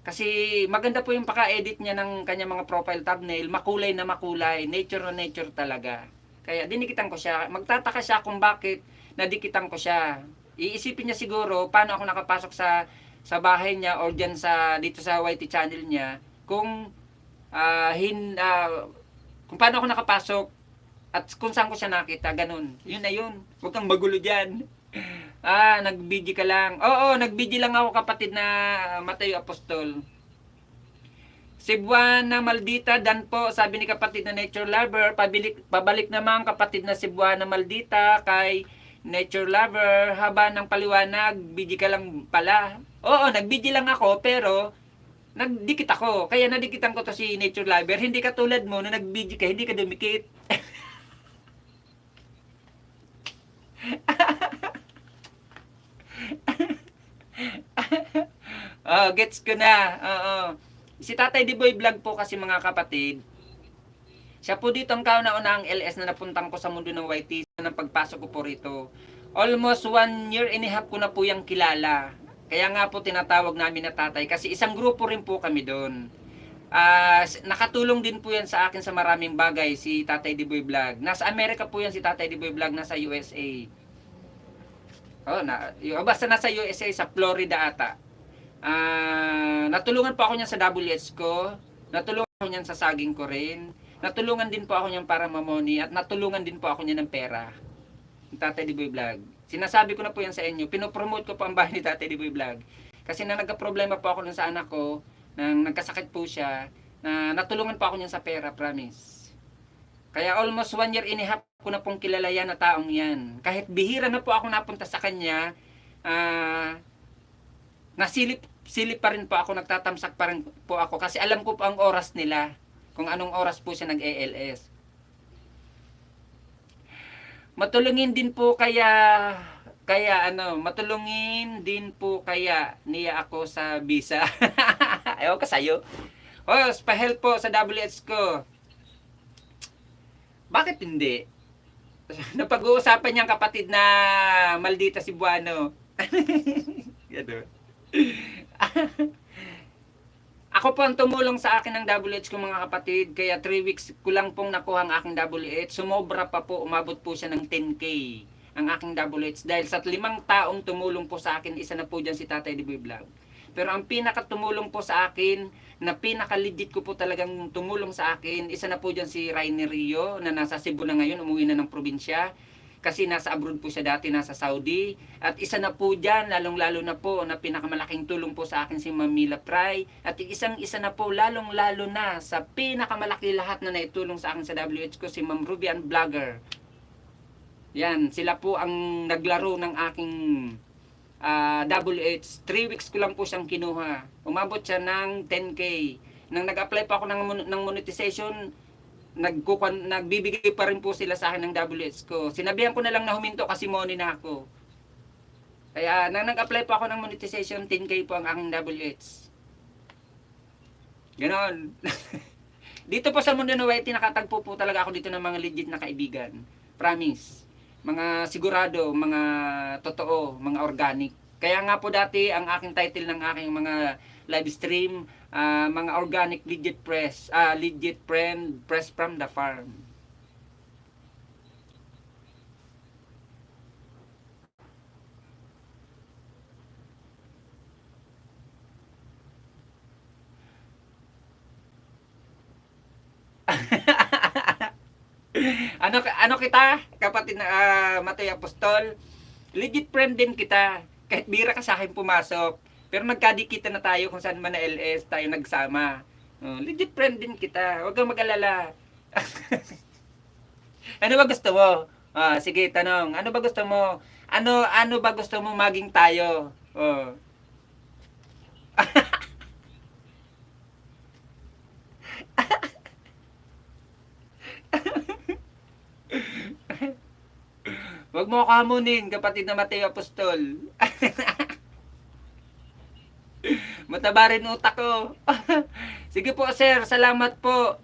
Kasi maganda po yung paka-edit niya ng kanyang mga profile thumbnail. Makulay na makulay. Nature na nature talaga. Kaya dinikitan ko siya. Magtataka siya kung bakit nadikitan ko siya. Iisipin niya siguro paano ako nakapasok sa bahay niya or dyan dito sa YT channel niya. Kung paano ako nakapasok at kung saan ko siya nakita. Ganun. Yun na yun. Huwag kang magulo dyan. Nag-video ka lang. Oo, nag-video lang ako, kapatid na Mateo Apostol. Cebuana Maldita, dan po, sabi ni kapatid na Nature Lover. Pabalik naman, kapatid na Cebuana Maldita kay Nature Lover. Haba ng paliwanag, video ka lang pala. Oo, nag-video lang ako, pero nagdikit ako. Kaya nadikitan ko to si Nature Lover. Hindi ka tulad mo, na nag-video ka, hindi ka dumikit. Gets ko na. Oo. Si Tatay Diboy Vlog po kasi, mga kapatid, siya po dito ang kauna-unahang LS na napuntang ko sa mundo ng YT ng pagpasok ko po rito. Almost 1 year and a half ko na po yung kilala. Kaya nga po tinatawag namin na tatay kasi isang grupo rin po kami doon. Nakatulong din po yan sa akin sa maraming bagay si Tatay Diboy Vlog. Nasa Amerika po yan si Tatay Diboy Vlog, nasa USA. Basta nasa USA, sa Florida ata. Natulungan po ako niyan sa WH ko. Natulungan ako niyan sa saging ko rin. Natulungan din po ako niyan para mamoni. At natulungan din po ako niyan ng pera. Tatay Diboy Vlog. Sinasabi ko na po yan sa inyo. Pinopromote ko po ang bahay ni Tatay Diboy Vlog. Kasi na nagka-problema po ako sa anak ko, nang nagkasakit po siya, natulungan po ako niyan sa pera, promise. Kaya almost 1 year and a half ko na pong kilala yan na taong yan. Kahit bihira na po ako napunta sa kanya, nasilip pa rin po ako, nagtatamsak pa rin po ako kasi alam ko po ang oras nila, kung anong oras po siya nag-ELS. Matulungin din po matulungin din po kaya niya ako sa visa. Ayaw ka sa'yo. Pa-help po sa WH ko. Bakit hindi? Napag-uusapan niyang kapatid na Maldita Cebuano. Gano'n. Ako po ang tumulong sa akin ng WH ko, mga kapatid. Kaya 3 weeks ko lang pong nakuha ang aking WH. Sumobra pa po, umabot po siya ng 10K ang aking WH. Dahil sa 5 taong tumulong po sa akin, isa na po dyan si Tatay Diboy Vlog. Pero ang pinaka-tumulong po sa akin, na pinaka-legit ko po talagang tumulong sa akin, isa na po dyan si Rainer Rio, na nasa Cebu na ngayon, umuwi na ng probinsya. Kasi nasa abroad po siya dati, nasa Saudi. At isa na po dyan, lalong-lalo na po, na pinakamalaking tulong po sa akin si Mamila Pry. At isa na po, lalong-lalo na, sa pinakamalaki lahat na naitulong sa akin sa WH ko, si Ma'am Ruby Ann Vlogger. Yan, sila po ang naglaro ng aking WH. 3 weeks ko lang po siyang kinuha. Umabot siya ng 10K. Nang nag-apply pa ako ng monetization, nagbibigay pa rin po sila sa akin ng WH ko. Sinabihan ko na lang na huminto kasi money na ako. Kaya nang nag-apply pa ako ng monetization, 10K po ang aking WH. Ganon. Dito po sa mundo ng YT, nakatagpo po talaga ako dito ng mga legit na kaibigan. Promise. Mga sigurado, mga totoo, mga organic. Kaya nga po dati, ang aking title ng aking mga live stream, mga organic legit friend, press from the farm. Ano kita, kapatid na Mateo Apostol? Legit friend din kita. Kahit bira ka sa akin pumasok. Pero nagkadikita na tayo kung saan man na LS tayo nagsama. Legit friend din kita. Huwag kang mag-alala. Ano ba gusto mo? Sige, tanong. Ano ba gusto mo? Ano ba gusto mo maging tayo? Huwag mo ako hamunin, kapatid na Mateo Apostol. Mataba rin utak ko. Sige po, sir. Salamat po.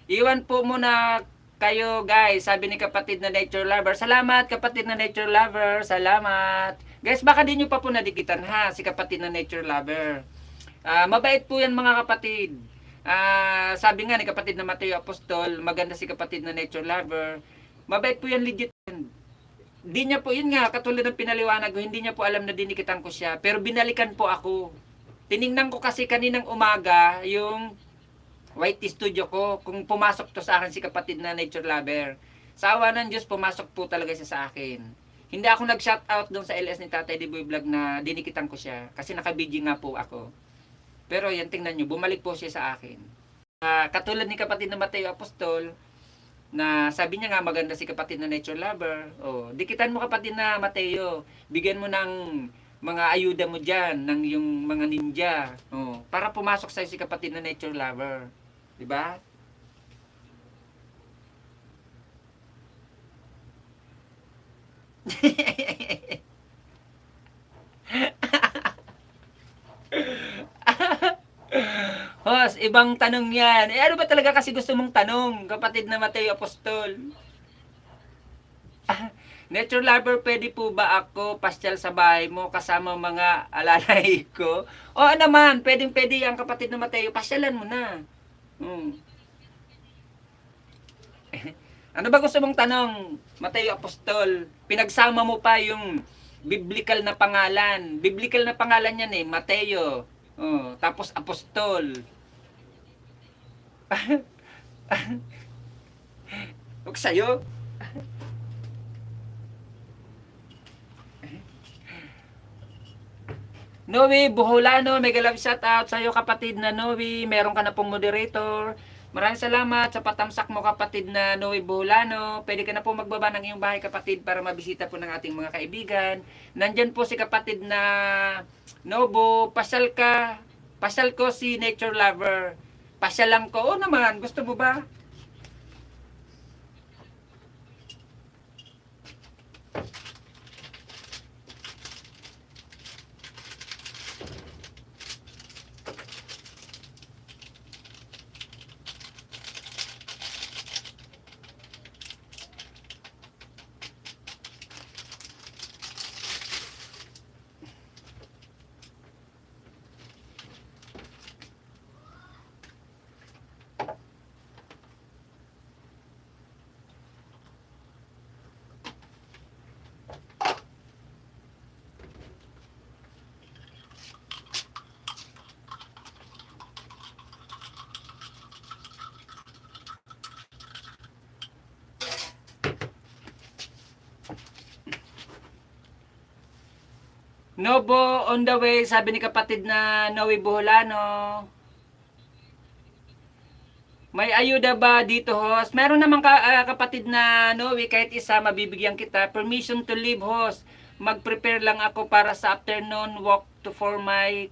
Iwan po muna kayo, guys. Sabi ni kapatid na nature lover. Salamat, kapatid na nature lover. Salamat. Guys, baka di nyo pa po nadikitan, ha? Si kapatid na nature lover. Mabait po yan, mga kapatid. Sabi nga ni kapatid na Mateo Apostol, maganda si kapatid na nature lover. Mabait po yan, legit. Di niya po, yun nga, katulad ng pinaliwanag ko, hindi niya po alam na dinikitan ko siya. Pero binalikan po ako. Tiningnan ko kasi kaninang umaga yung white studio ko, kung pumasok to sa akin si kapatid na nature lover. Sa awa ng Diyos, pumasok po talaga siya sa akin. Hindi ako nag-shoutout doon sa LS ni Tatay Diboy Vlog na dinikitan ko siya. Kasi naka-video nga po ako. Pero yan, tingnan nyo, bumalik po siya sa akin. Katulad ni kapatid na Mateo Apostol, na sabi niya nga maganda si kapatid na nature lover. Dikitan mo kapatid na Mateo. Bigyan mo ng mga ayuda mo dyan, ng yung mga ninja. Para pumasok sa'yo si kapatid na nature lover. Diba? Hos, ibang tanong yan. Ano ba talaga kasi gusto mong tanong, kapatid na Mateo Apostol? Nature lover, pwede po ba ako pasyal sa bahay mo kasama mga alalay ko? Oo naman, pwede yan, kapatid na Mateo. Pasyalan mo na. Ano ba gusto mong tanong, Mateo Apostol? Pinagsama mo pa yung biblical na pangalan. Biblical na pangalan yan Mateo. Tapos Apostol. Huwag sa'yo. Noe Buholano, mega love shout out sa iyo kapatid na Noe. Meron ka na pong moderator. Maraming salamat sa patamsak mo kapatid na Noe Buholano. Pwede ka na po magbaba ng iyong bahay kapatid para mabisita po ng ating mga kaibigan. Nandyan po si kapatid na Nobo. Pasyal ka. Pasyal ko si nature lover. Pasyal lang ko. Oo naman, gusto mo ba? Nobo on the way, sabi ni kapatid na Noe Buholano. May ayuda ba dito, host? Meron naman kapatid na Noe, kahit isa mabibigyan kita. Permission to leave, host. Mag-prepare lang ako para sa afternoon walk to for my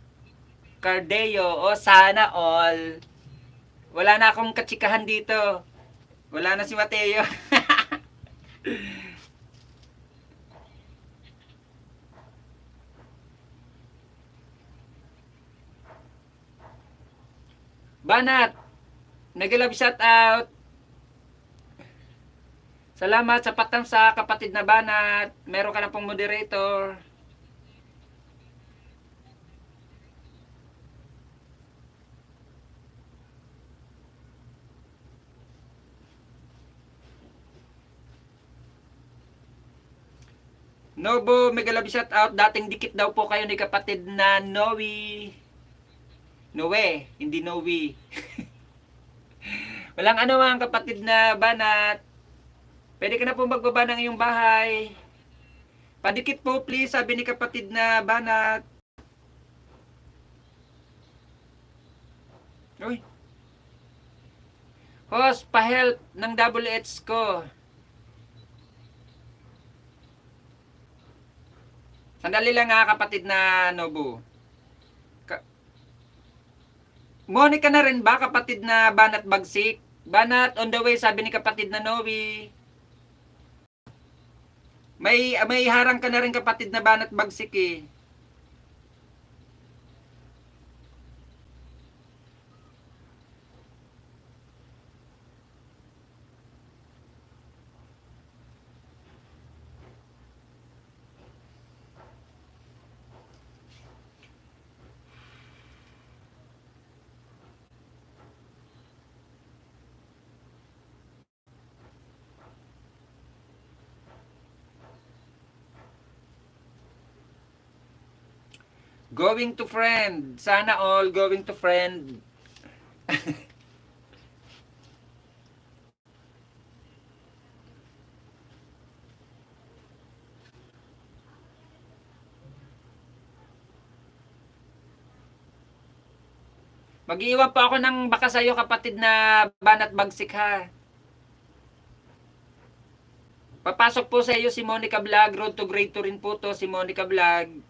cardio. Sana all. Wala na akong katsikahan dito. Wala na si Mateo. Banat, nag-love shout out. Salamat sa patamsa kapatid na Banat. Meron ka na pong moderator. Nobo, mega love shout out. Dating dikit daw po kayo ni kapatid na Noe. Noe, hindi Noe. Walang ano mga kapatid na Banat. Pwede ka na po magbaba ng iyong bahay. Padikit po please, sabi ni kapatid na Banat. Uy. Host, pa-help ng double H ko. Sandali lang ha, kapatid na Nobu. Monica na rin ba, kapatid na Banat Bagsik? Banat, on the way, sabi ni kapatid na Noe. May harang ka na rin, kapatid na Banat Bagsik eh. Going to friend. Sana all going to friend. Mag-iwan pa ako ng baka sa'yo, kapatid na Banat Bagsik ha. Papasok po sa iyo si Monica Vlog. Road to Grade 2 rin po to, si Monica Vlog.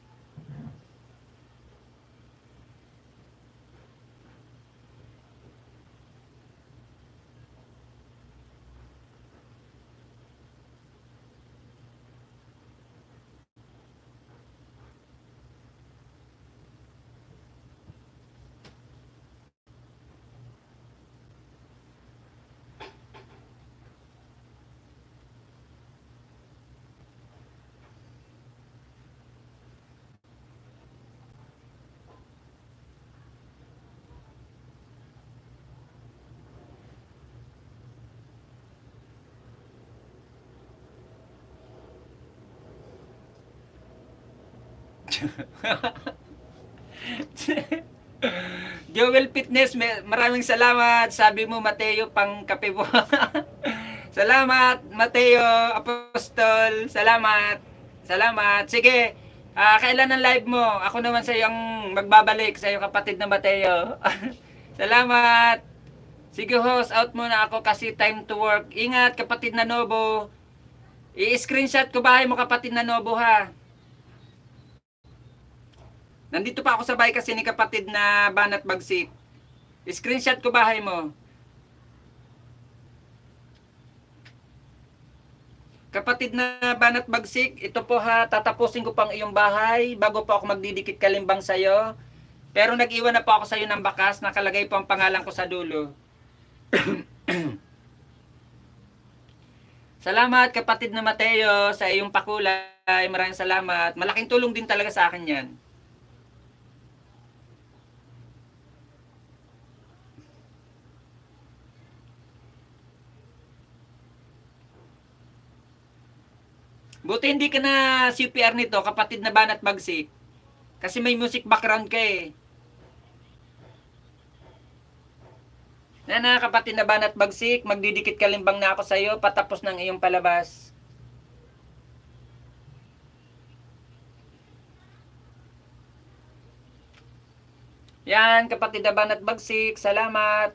Joel Fitness, maraming salamat. Sabi mo, Mateo, pang kape mo. Salamat, Mateo, Apostol. Salamat. Salamat. Sige, kailan ang live mo? Ako naman sa ang magbabalik sa iyo, kapatid na Mateo. Salamat. Sige, host, out muna ako kasi time to work. Ingat, kapatid na Nobo. I-screenshot ko bahay mo, kapatid na Nobo, ha. Nandito pa ako sa bahay kasi ni kapatid na Banat Bagsik. Screenshot ko bahay mo. Kapatid na Banat Bagsik, ito po ha, tatapusin ko pang iyong bahay bago po ako magdidikit kalimbang sa'yo. Pero nag-iwan na po ako sa'yo ng bakas, nakalagay po ang pangalan ko sa dulo. Salamat, kapatid na Mateo, sa iyong pakulay. Maraming salamat. Malaking tulong din talaga sa akin yan. Buti hindi ka na CPR nito, kapatid na Banat Bagsik. Kasi may music background ka eh. Na kapatid na Banat Bagsik, magdidikit kalimbang na ako sa iyo patapos ng iyong palabas. Yan, kapatid na Banat Bagsik, salamat.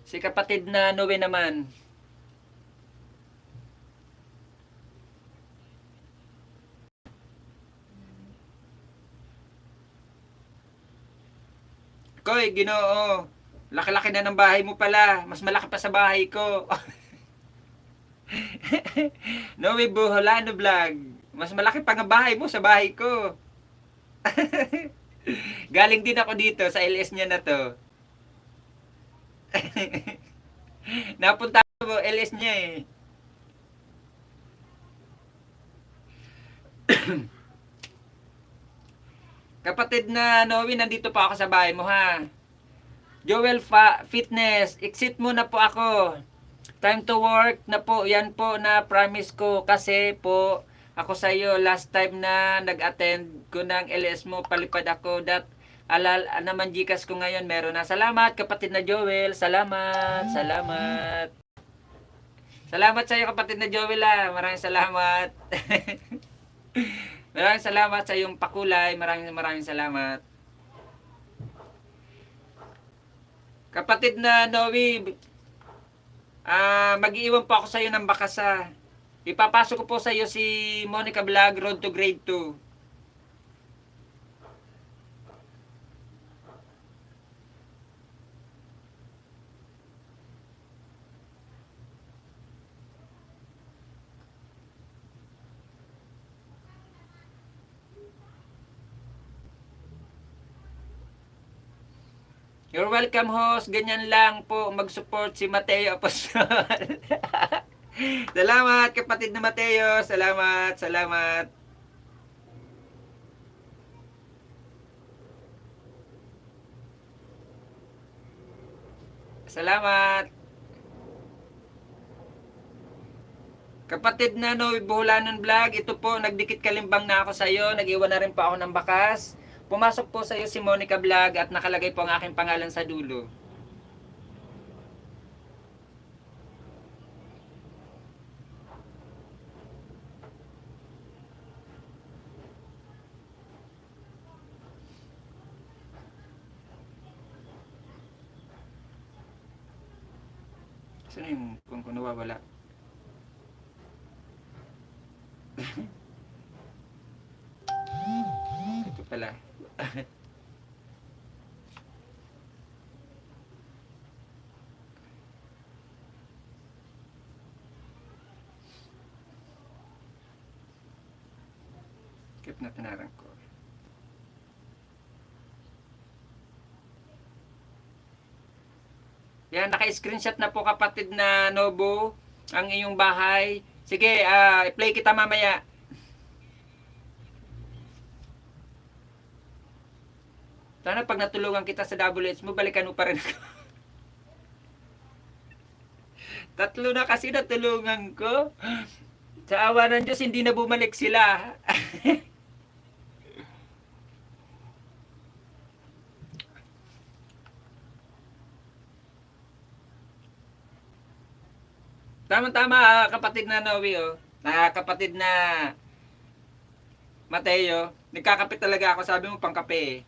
Si kapatid na Noe naman. Koy, Ginoo. Laki-laki na ng bahay mo pala. Mas malaki pa sa bahay ko. Noe Buholano Vlog. Mas malaki pa nga bahay mo sa bahay ko. Galing din ako dito sa LS niya na to. Napunta ko LS niya eh. Kapatid na Noe, nandito pa ako sa bahay mo ha. Joel Fitness, exit muna po ako. Time to work na po, yan po na promise ko kasi po ako sa iyo last time na nag-attend ko ng LS mo, palipad ako that naman Gcash ko ngayon, meron na. Salamat kapatid na Joel. Salamat, salamat. Salamat sa iyo kapatid na Joel ah. Maraming salamat. Maraming salamat sa iyong pakulay. Maraming salamat. Kapatid na Noe, mag-iwan po ako sa iyo ng bakasa. Ipapasok ko po sa iyo si Monica Vlog Road to Grade 2. You're welcome, host. Ganyan lang po mag-support si Mateo Apostol. Salamat, kapatid na Mateo. Salamat, salamat. Salamat. Kapatid na Noe Buhulanon Vlog, ito po, nagdikit kalimbang na ako sa iyo. Nag-iwan na rin po ako ng bakas. Pumasok po sa iyo si Monica Vlog at nakalagay po ang aking pangalan sa dulo. Saan yung kung nawawala? Ito pala. Keep na tinaran ko. Yan, naka-screenshot na po kapatid na Nobo ang iyong bahay. Sige, i-play kita mamaya. Sana pag natulungan kita sa WH mo, balikan mo pa rin ako. Tatlo na kasi natulungan ko. Sa awa ng Diyos, hindi na bumalik sila. Tama-tama, kapatid na Noe, oh. Kapatid na Mateo. Nagkakape talaga ako, sabi mo pangkape eh.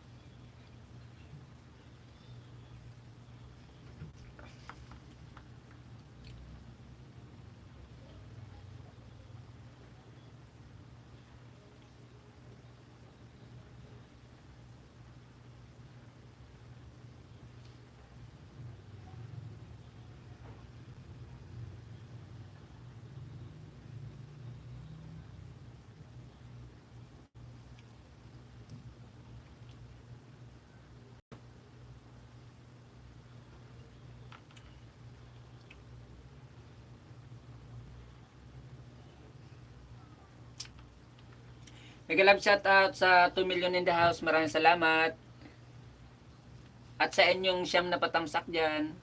Mega love shout out sa 2 million in the house. Maraming salamat. At sa inyong siyam na patamsak dyan.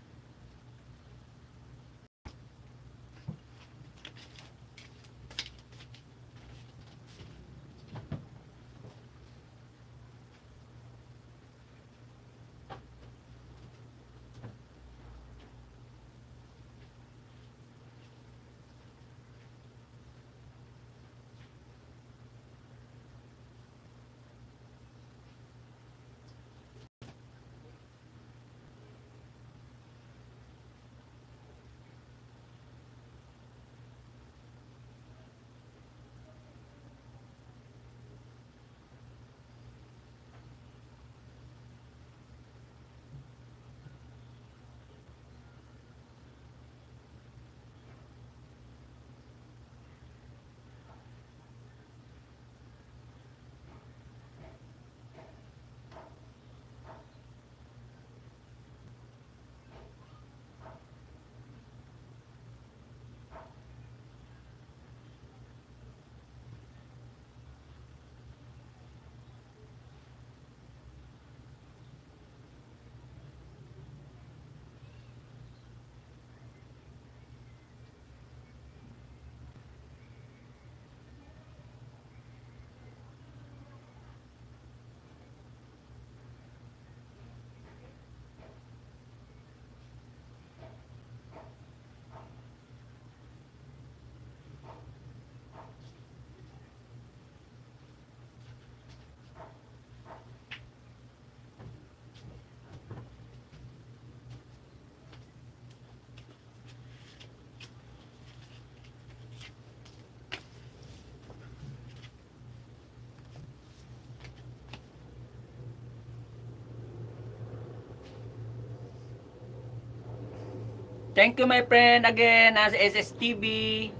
Thank you, my friend, again, as SSTV.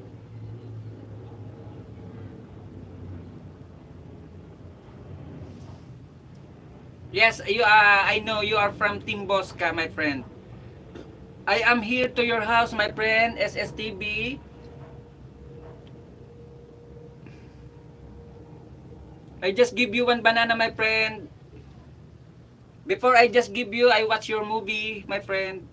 Yes, I know you are from Team Bosca, my friend. I am here to your house, my friend, SSTV. I just give you one banana, my friend. Before I just give you, I watch your movie, my friend.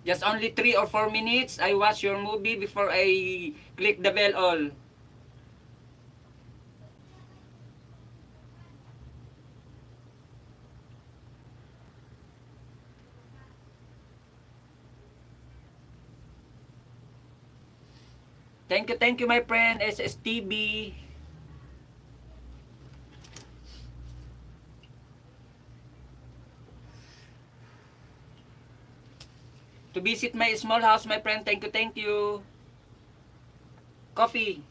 Just only 3 or 4 minutes, I watch your movie before I click the bell all. Thank you, my friend, SSTV. To visit my small house, my friend. Thank you. Coffee.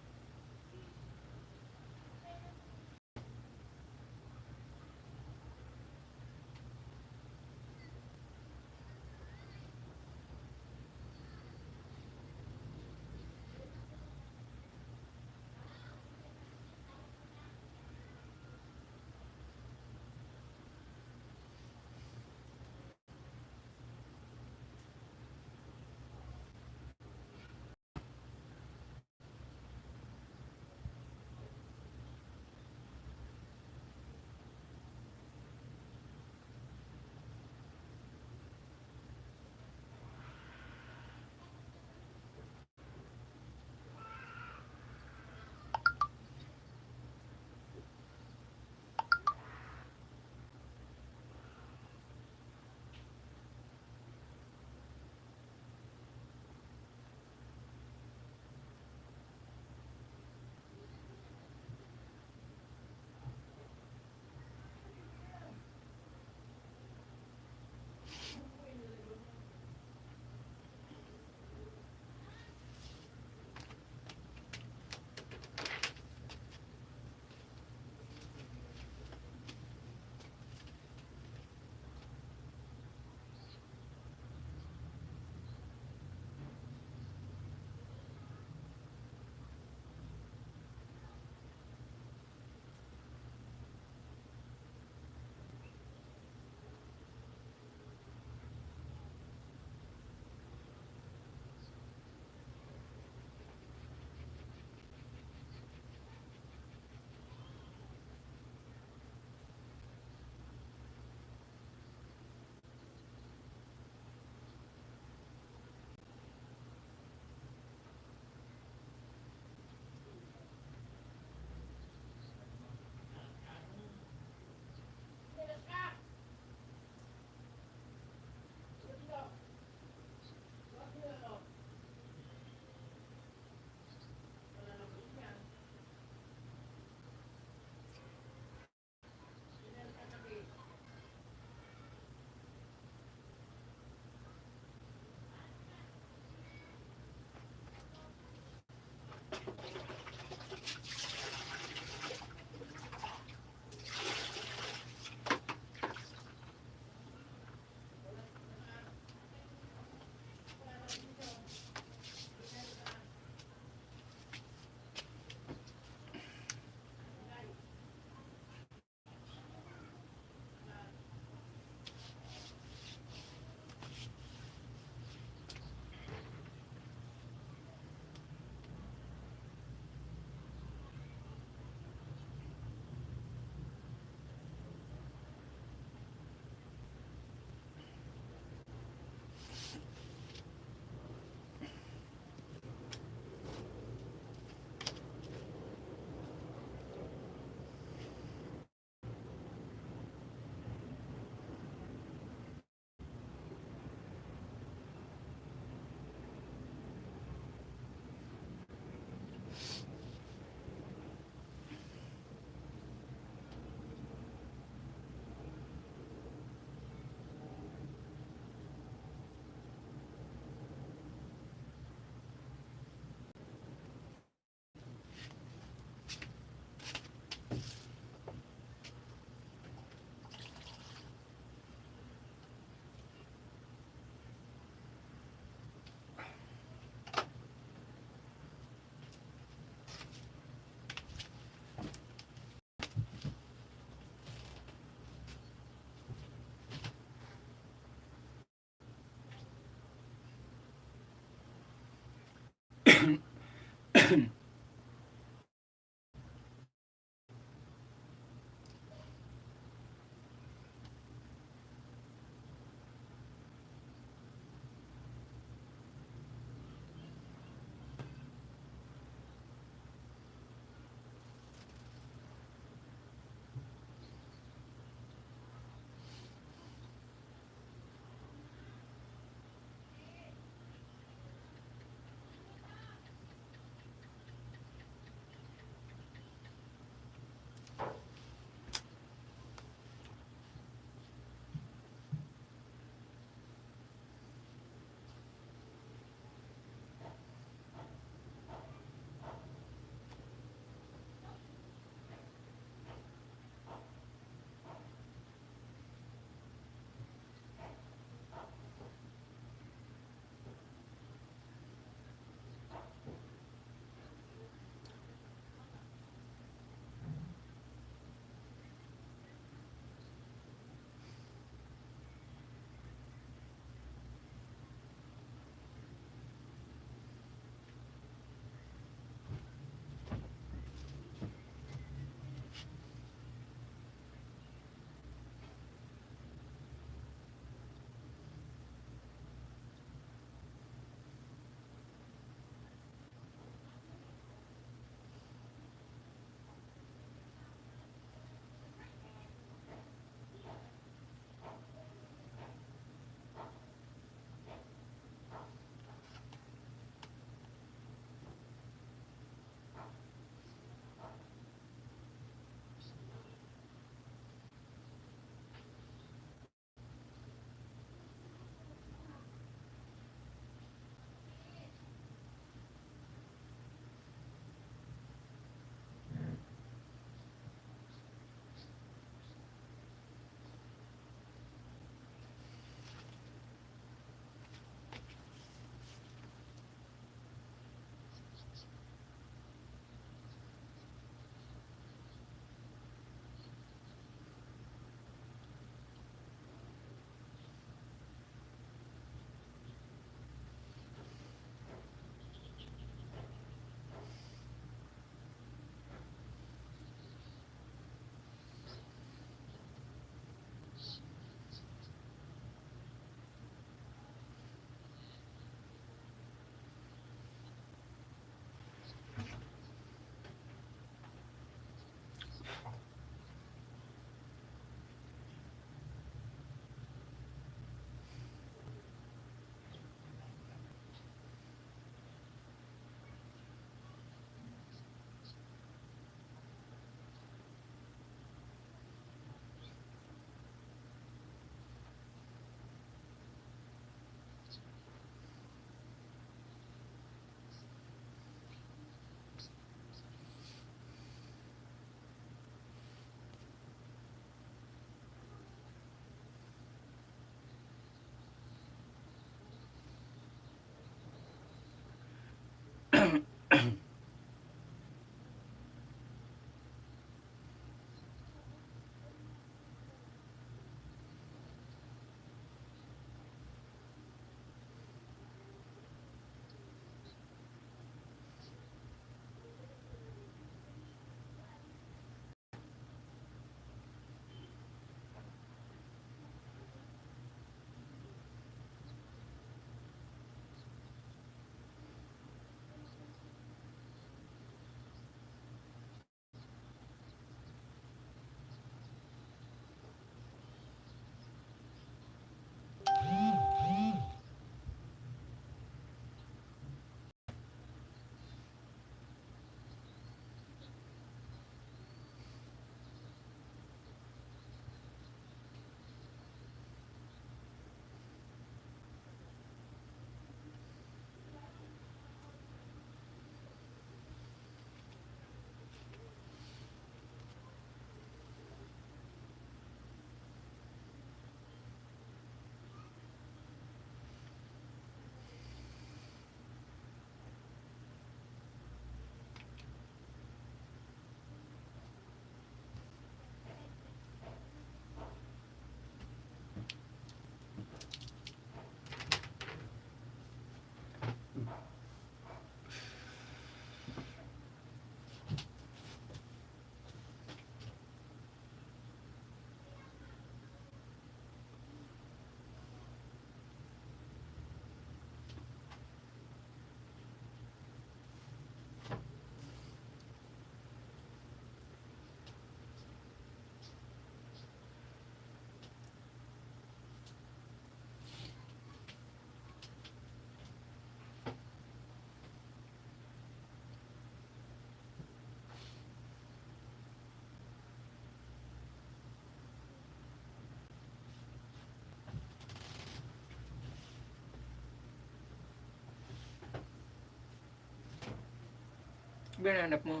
ba yung hanap mo?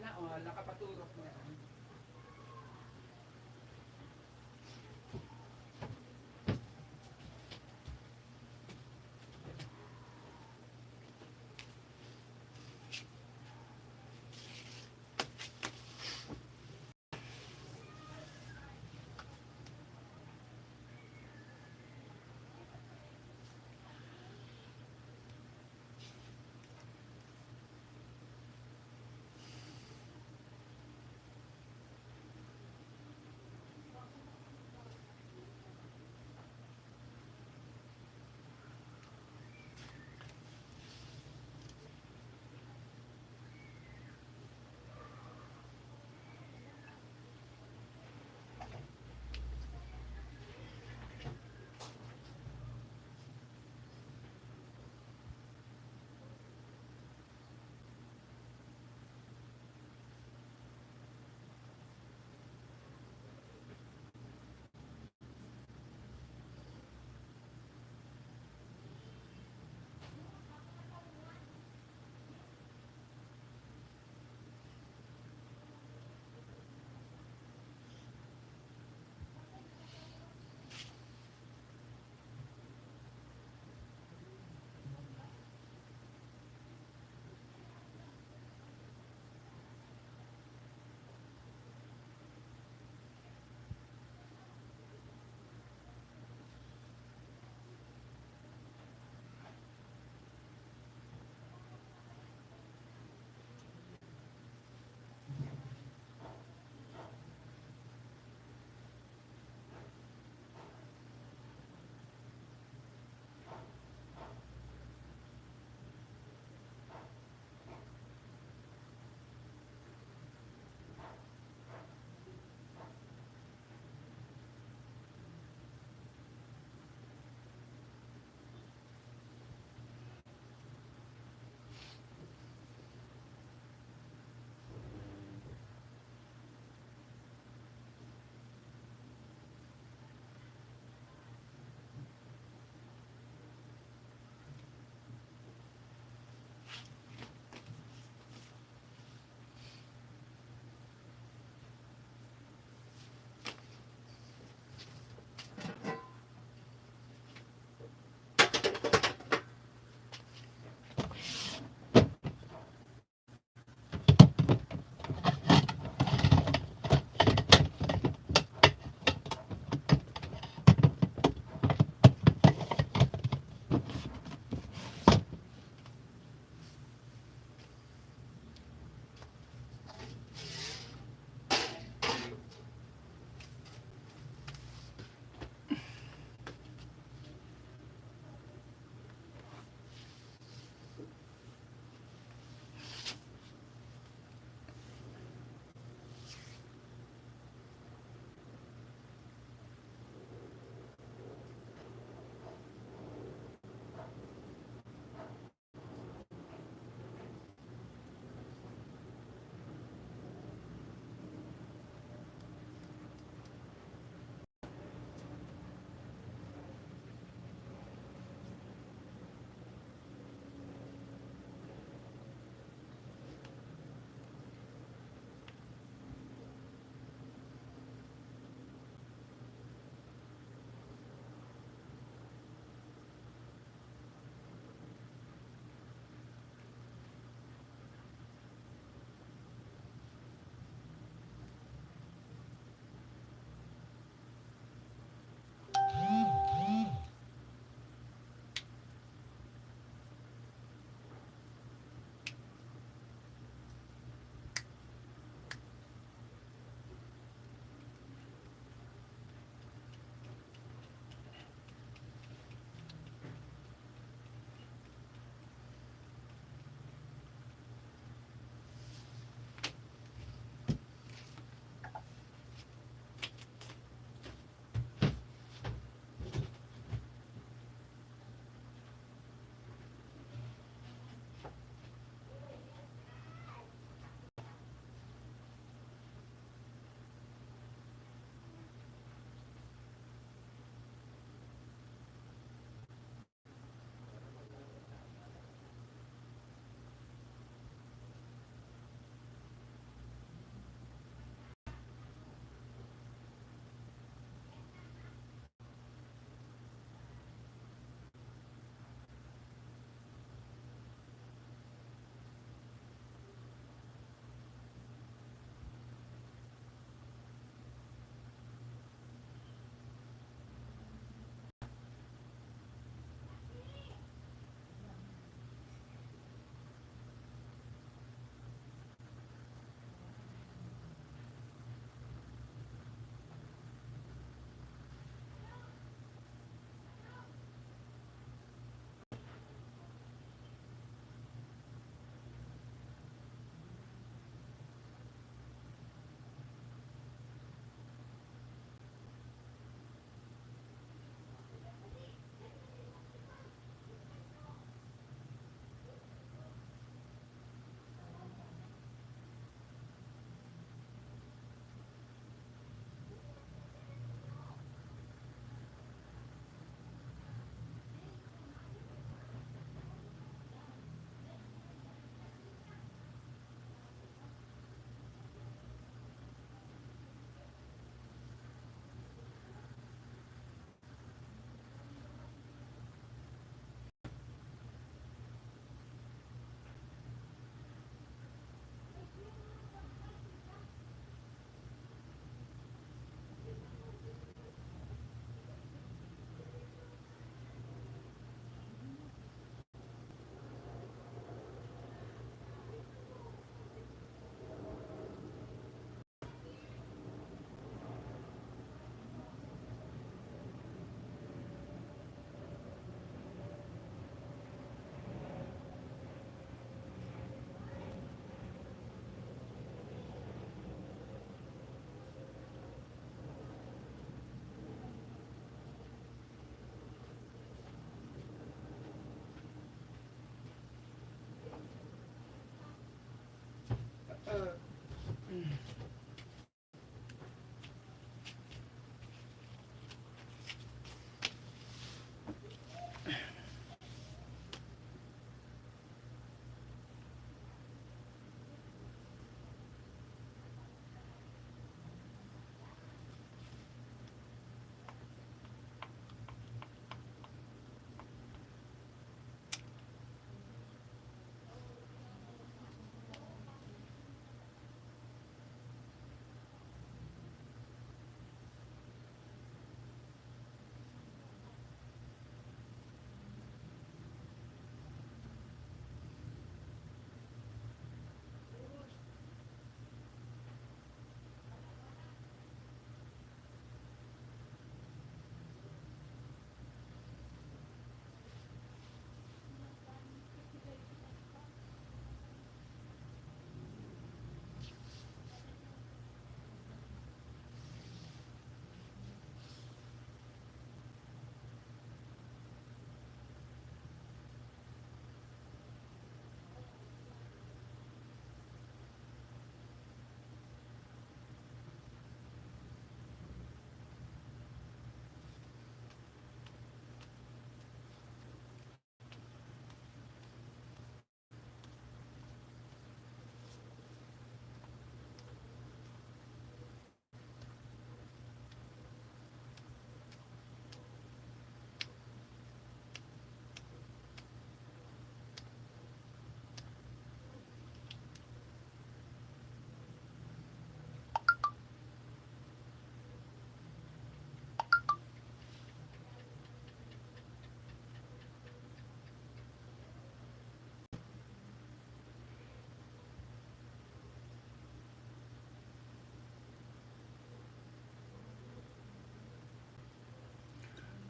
Sana all, nakapaturok mo yan.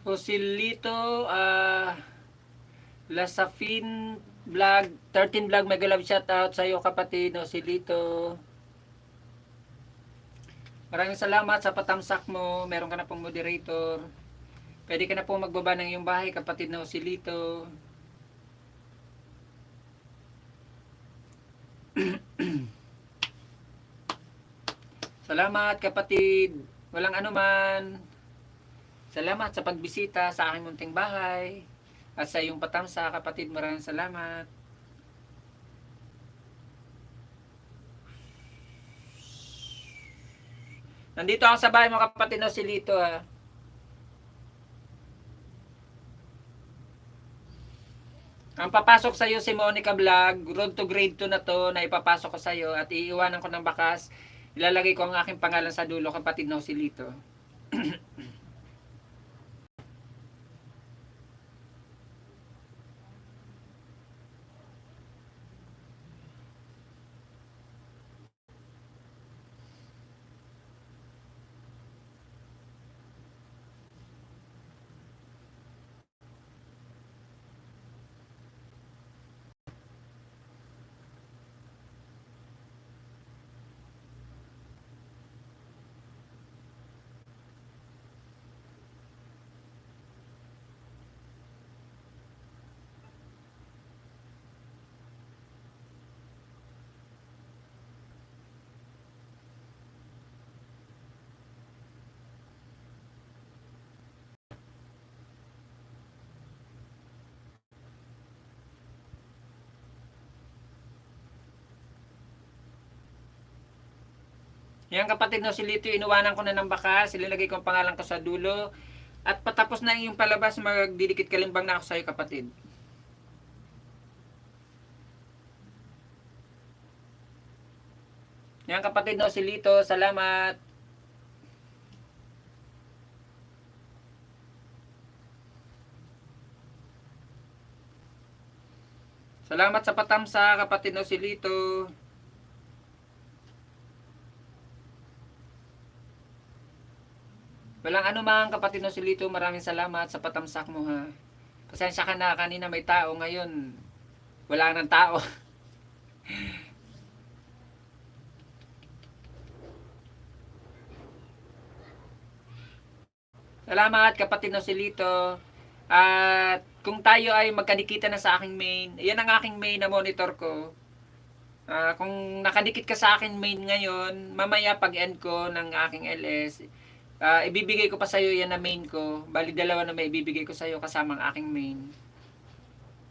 Joselito, Lasafin Vlog, 13 Vlog, mega love shoutout sa iyo kapatid, Joselito. Maraming salamat sa patamsak mo, meron ka na pong moderator. Pwede ka na pong magbaba ng iyong bahay kapatid na Joselito. Salamat kapatid, walang anuman. Salamat sa pagbisita sa aking munting bahay at sa iyong patamsa kapatid, maraming salamat. Nandito ako sa bahay mo kapatid na Joselito ha. Ang papasok sa iyo si Monica Vlog, road to grade 2 na to na ipapasok ko sa iyo at iiwanan ko ng bakas. Ilalagay ko ang aking pangalan sa dulo kapatid na Joselito. Yan kapatid na Joselito, inuwanan ko na ng bakas, ilalagay ko ang pangalan ko sa dulo. At patapos na yung palabas, magdidikit kalimbang na ako sa iyo kapatid. Yan kapatid na Joselito, salamat. Salamat sa patamsa kapatid na Joselito. Walang anuman kapatid na Joselito, maraming salamat sa patamsak mo ha. Pasensya ka na, kanina may tao, ngayon wala nang tao. Salamat kapatid na Joselito. At kung tayo ay magkadikita na sa aking main, yan ang aking main na monitor ko. Kung nakadikit ka sa aking main ngayon, mamaya pag end ko ng aking LS, ibibigay ko pa sa iyo yan na main ko. Bali dalawa na may ibibigay ko sa iyo kasama ang aking main.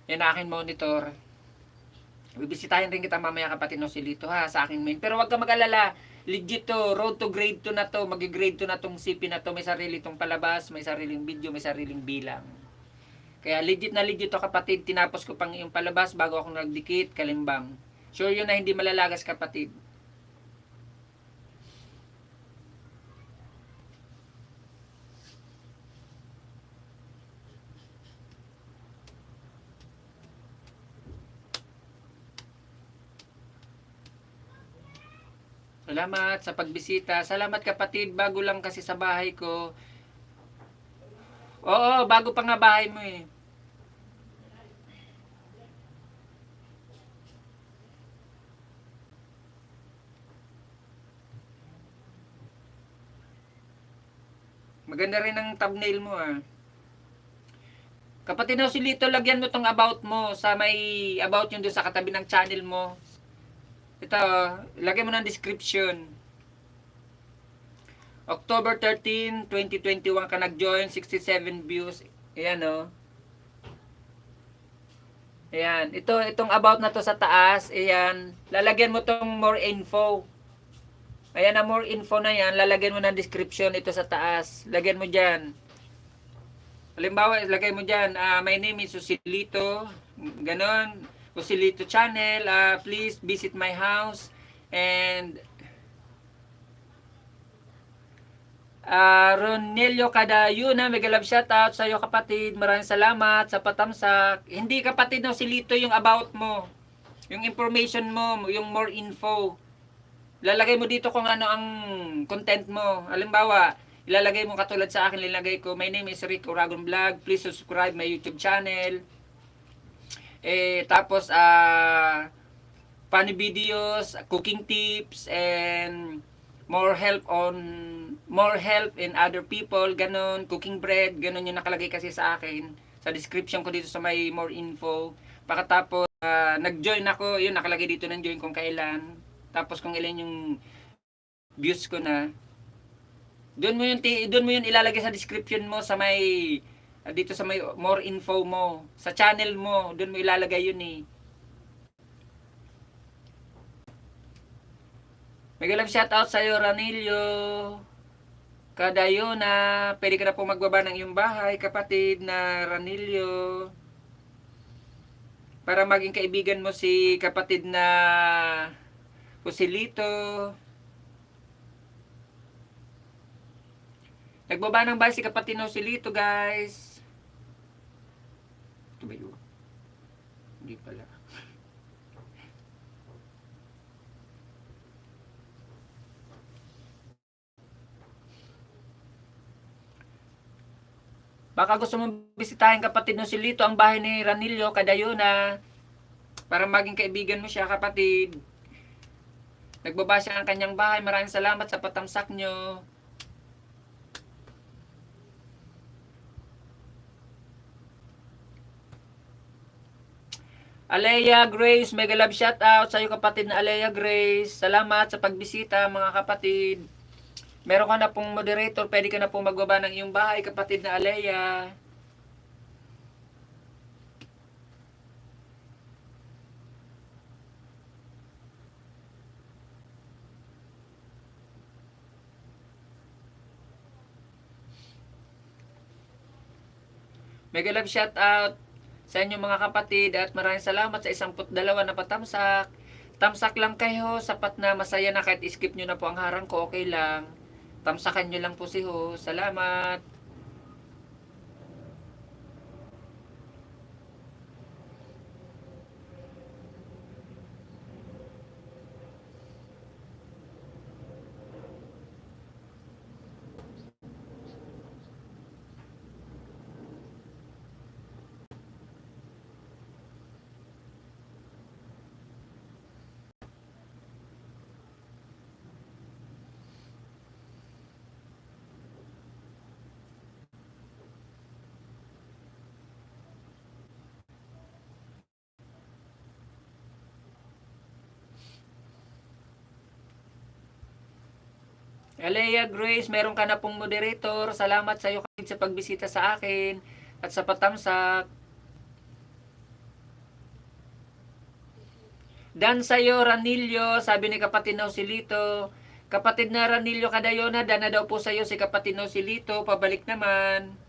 Yan ang aking monitor. Bibisitahin rin kita mamaya kapatid na Joselito ha sa aking main. Pero wag ka mag-alala. Legit to, road to grade 2 na to, magi-grade 2 na tong CP na to, may sarili tong palabas, may sariling video, may sariling bilang. Kaya legit na legit to kapatid, tinapos ko pang yung palabas bago ako nagdikit, kalimbang. Sure yun na hindi malalagas kapatid. Salamat sa pagbisita. Salamat kapatid, bago lang kasi sa bahay ko. Oo, bago pa nga bahay mo eh. Maganda rin ang thumbnail mo ah. Kapatid na Joselito, lagyan mo tong about mo sa may about yun doon sa katabi ng channel mo. Ito, lagyan mo ng description. October 13, 2021 ka nag-join, 67 views. Ayan o. Ayan. Itong about na to sa taas. Ayan. Lalagyan mo tong more info. Ayan na more info na yan. Lalagyan mo ng description ito sa taas. Lagyan mo dyan. Halimbawa, lagay mo dyan, my name is Joselito. Ganon. Joselito channel. Please visit my house. And Ronelio Cadayuna, mega love shoutout sa iyo kapatid. Maraming salamat sa patamsak. Hindi kapatid na Joselito yung about mo. Yung information mo, yung more info. Lalagay mo dito kung ano ang content mo. Halimbawa, ilalagay mo katulad sa akin, ilalagay ko, my name is Rick Uragon Vlog, please subscribe my YouTube channel. Tapos, funny videos, cooking tips, and more help in other people, ganun, cooking bread, ganun yung nakalagay kasi sa akin, sa description ko dito sa may more info. Pagkatapos, nag-join ako, yun, nakalagay dito ng join kung kailan. Tapos kung ilan yung views ko na, doon mo yun ilalagay sa description mo sa may, dito sa may more info mo, sa channel mo, doon mo ilalagay yun eh. Magalang shoutout sa'yo, Ranilio Kadayona. Pwede ka na po magbaba ng iyong bahay, kapatid na Ranilio. Para maging kaibigan mo si kapatid na Joselito. Nagbaba ng bahay si kapatid na Joselito, guys. Ito ba yun? Hindi pala. Baka gusto mong bisitahin kapatid no si Lito ang bahay ni Ranilio Kadayona para maging kaibigan mo siya, kapatid. Nagbaba siya ang kanyang bahay. Maraming salamat sa patamsak nyo. Alea Grace, mega love shoutout sa iyo, kapatid na Alea Grace. Salamat sa pagbisita, mga kapatid. Meron ka na pong moderator, pwede ka na pong magbaba ng iyong bahay, kapatid na Alea. Mega love shoutout sa inyo, mga kapatid, at maraming salamat sa 12 na patamsak. Tamsak lang kayo, sapat na, masaya na, kahit skip nyo na po ang harang ko, okay lang. Tamsakan nyo lang po si Ho. Salamat. Alea Grace, meron ka na pong moderator. Salamat sa iyo, kapatid, sa pagbisita sa akin at sa patamsak. Dan sa'yo, Ranilio, sabi ni kapatid na Joselito. Kapatid na Ranilio Kadayona, dan na daw po sa'yo si kapatid na Joselito. Pabalik naman.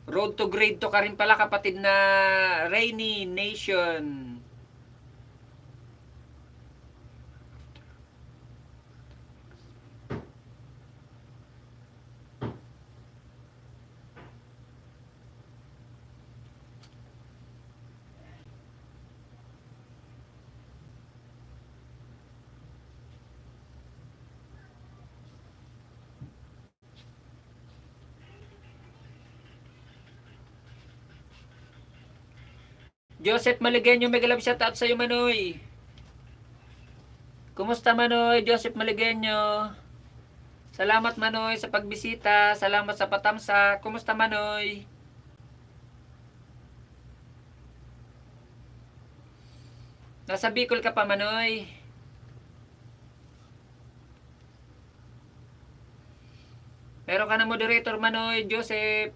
Road to grade 2 ka rin pala, kapatid na Rainy Nation. Joseph Maligenyo, mega love shoutout sa iyo, Manoy. Kumusta, Manoy? Joseph Maligenyo. Salamat, Manoy, sa pagbisita. Salamat sa patamsak. Kumusta, Manoy? Nasa Bicol ka pa, Manoy? Meron ka na moderator, Manoy, Joseph.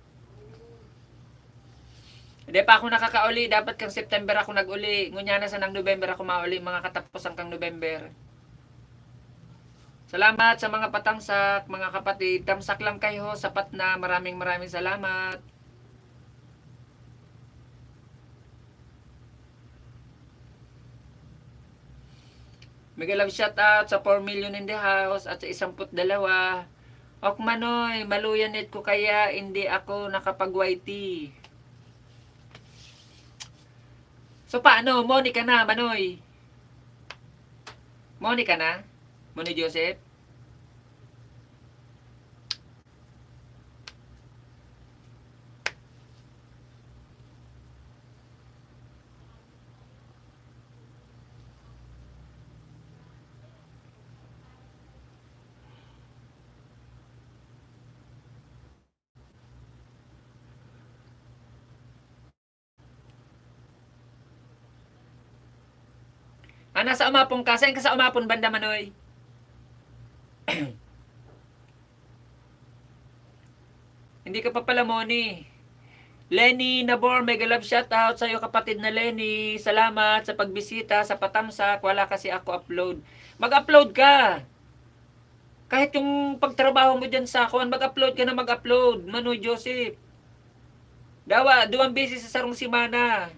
Hindi pa ako nakakauli. Dapat kang September ako nag-uli. Ngunya na sa nang November ako mauli. Mga katapusan kang November. Salamat sa mga patamsak, mga kapatid. Tamsak lang kayo. Sapat na. Maraming salamat. Mega love shoutout sa 4 million in the house at sa 12. Ok, Manoy, maluyanet ko kaya hindi ako nakapag-YT. So paano? Monica na, Manoy. Monica na? Manoy Joseph. Nasa umapong ka. Saan ka sa umapon banda, Manoy? Hindi ka pa pala, Moni. Lenny Nabor, mega love shoutout sa iyo kapatid na Lenny. Salamat sa pagbisita sa Patamsak. Wala kasi ako upload. Mag-upload ka. Kahit yung pagtrabaho mo dyan sa kuan, mag-upload ka na mag-upload. Manoy Joseph. Dawa, 2 beses sa sarong simana.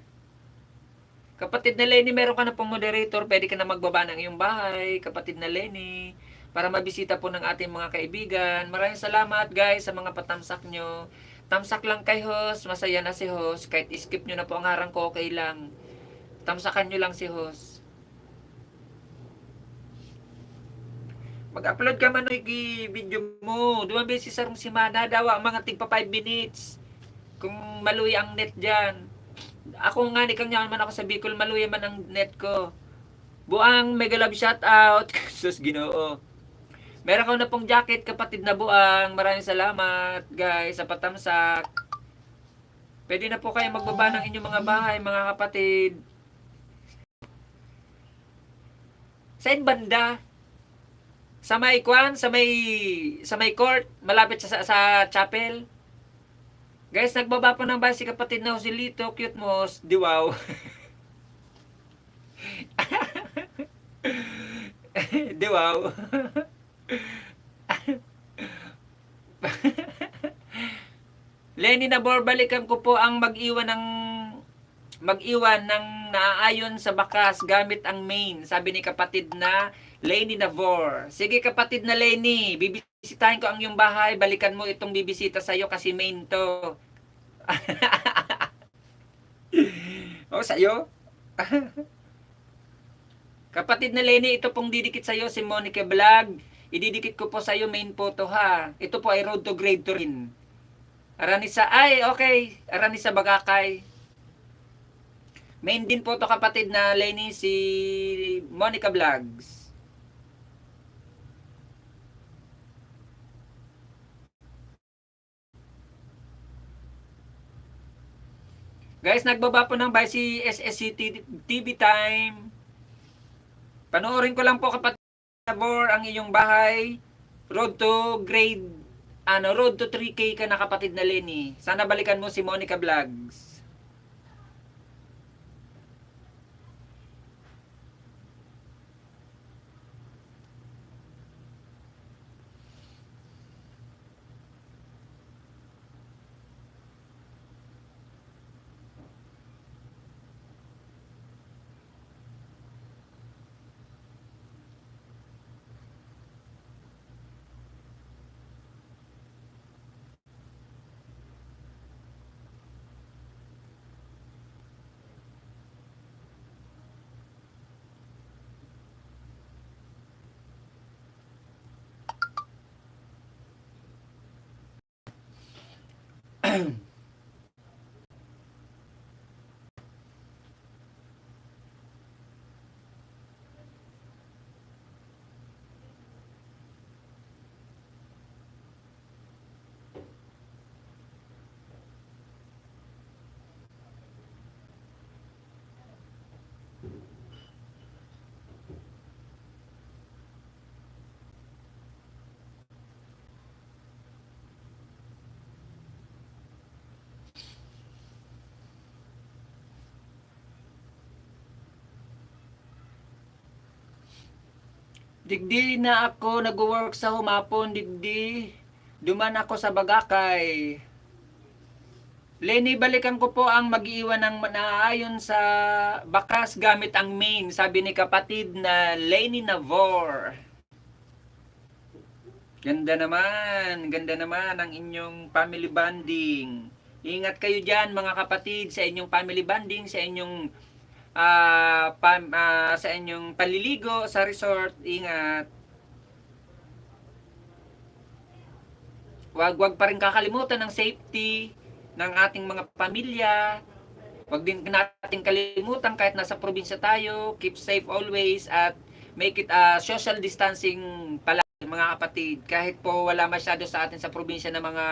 Kapatid na Lenny, meron ka na pong moderator. Pwede ka na magbaba ng iyong bahay. Kapatid na Lenny. Para mabisita po ng ating mga kaibigan. Maraming salamat guys sa mga patamsak nyo. Tamsak lang kay host. Masaya na si host. Kahit skip nyo na po ang harang ko, okay lang. Tamsakan nyo lang si host. Mag-upload ka man video mo. 2 beses sa sarong simana. Dawa, mga tigpa 5 minutes. Kung maluya ang net dyan. Ako nga ni kang man ako sa Bicol, maluya man ang net ko. Buang mega love shout out. Sus Ginoo. Meron ko na pong jacket kapatid na Buang. Maraming salamat guys sa patamsak. Pwede na po kayo magbaba ng inyong mga bahay mga kapatid. Saan banda? Sa may kwan, sa may court, malapit sa chapel. Guys, nagbaba po ng bahay si kapatid na Joselito, cute mo, diwaw. Diwaw. Lenny Nabor, balikan ko po ang mag-iwan ng naaayon sa bakas gamit ang main. Sabi ni kapatid na Lenny Nabor. Sige kapatid na Lenny, bibisitahin ko ang iyong bahay. Balikan mo itong bibisita sa'yo kasi main to. O, sa'yo? Kapatid na Lenny, ito pong didikit sa'yo si Monica Vlog. Ididikit ko po sa'yo main photo ha. Ito po ay road to grade 2 rin. Aranisa, ay okay. Aranisa Bagakay. Main din po to kapatid na Lenny si Monica Vlogs. Guys, nagbaba po ng bay si SSC TV Time. Panoorin ko lang po kapatid Nabor ang iyong bahay. Road to 3K ka na kapatid na Lenny. Sana balikan mo si Monica Vlogs. Digdi na ako nag-work sa humapon, digdi. Duman ako sa Bagakay. Lenny, balikan ko po ang mag-iwan ng naaayon sa bakas gamit ang main. Sabi ni kapatid na Lenny Navor. Ganda naman ang inyong family bonding. Ingat kayo dyan mga kapatid sa inyong family bonding, sa inyong sa inyong paliligo sa resort. Ingat. wag pa rin kakalimutan ng safety ng ating mga pamilya. Wag din natin kalimutan kahit nasa probinsya tayo, keep safe always at make it social distancing pala mga kapatid. Kahit po wala masyado sa atin sa probinsya ng mga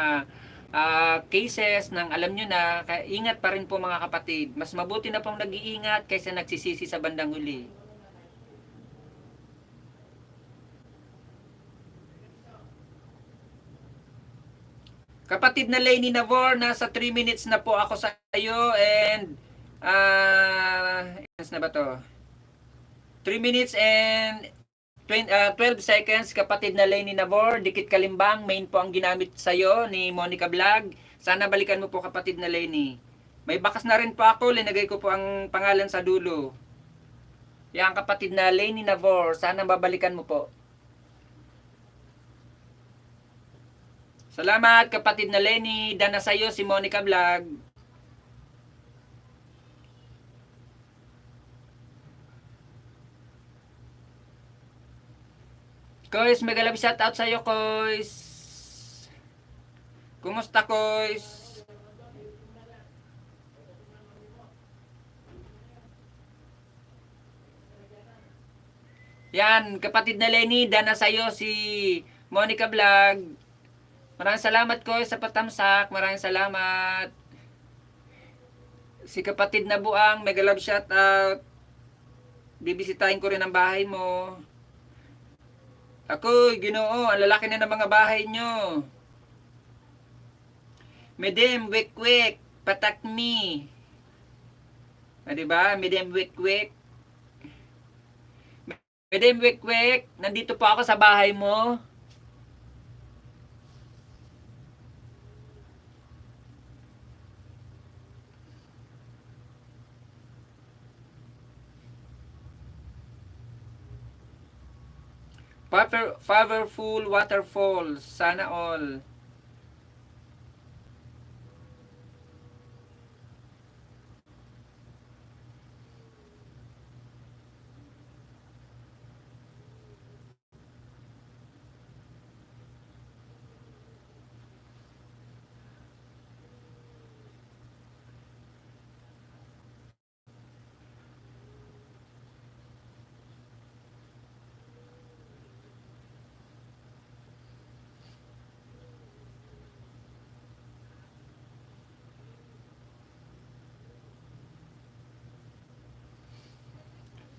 cases ng alam nyo na, ingat pa rin po mga kapatid. Mas mabuti na pong nag-iingat kaysa nagsisisi sa bandang huli. Kapatid na Lainey Navor, nasa 3 minutes na po ako sa iyo and na ba to? 3 minutes and 12 seconds, kapatid na Lainey Navor, Dikit Kalimbang, main po ang ginamit sa iyo ni Monica Vlog. Sana balikan mo po kapatid na Lainey. May bakas na rin po ako, linagay ko po ang pangalan sa dulo. Yan kapatid na Lainey Navor, sana babalikan mo po. Salamat kapatid na Lenny. Dana sa iyo si Monica Vlog. Kois, mega love shout out sa iyo, Kois. Kumusta, Kois? Yan, kapatid na Lenny, dana sa iyo si Monica Vlog. Maraming salamat ko sa patamsak. Maraming salamat. Si kapatid na Buang, mega love shout out. Bibisitahin ko rin ang bahay mo. Ako, Ginoo, ang lalaki na ng mga bahay nyo. Medem, wik wik, patak me. Diba? Medem, wik wik. Medem, wik wik, nandito po ako sa bahay mo. Powerful waterfalls, sana all.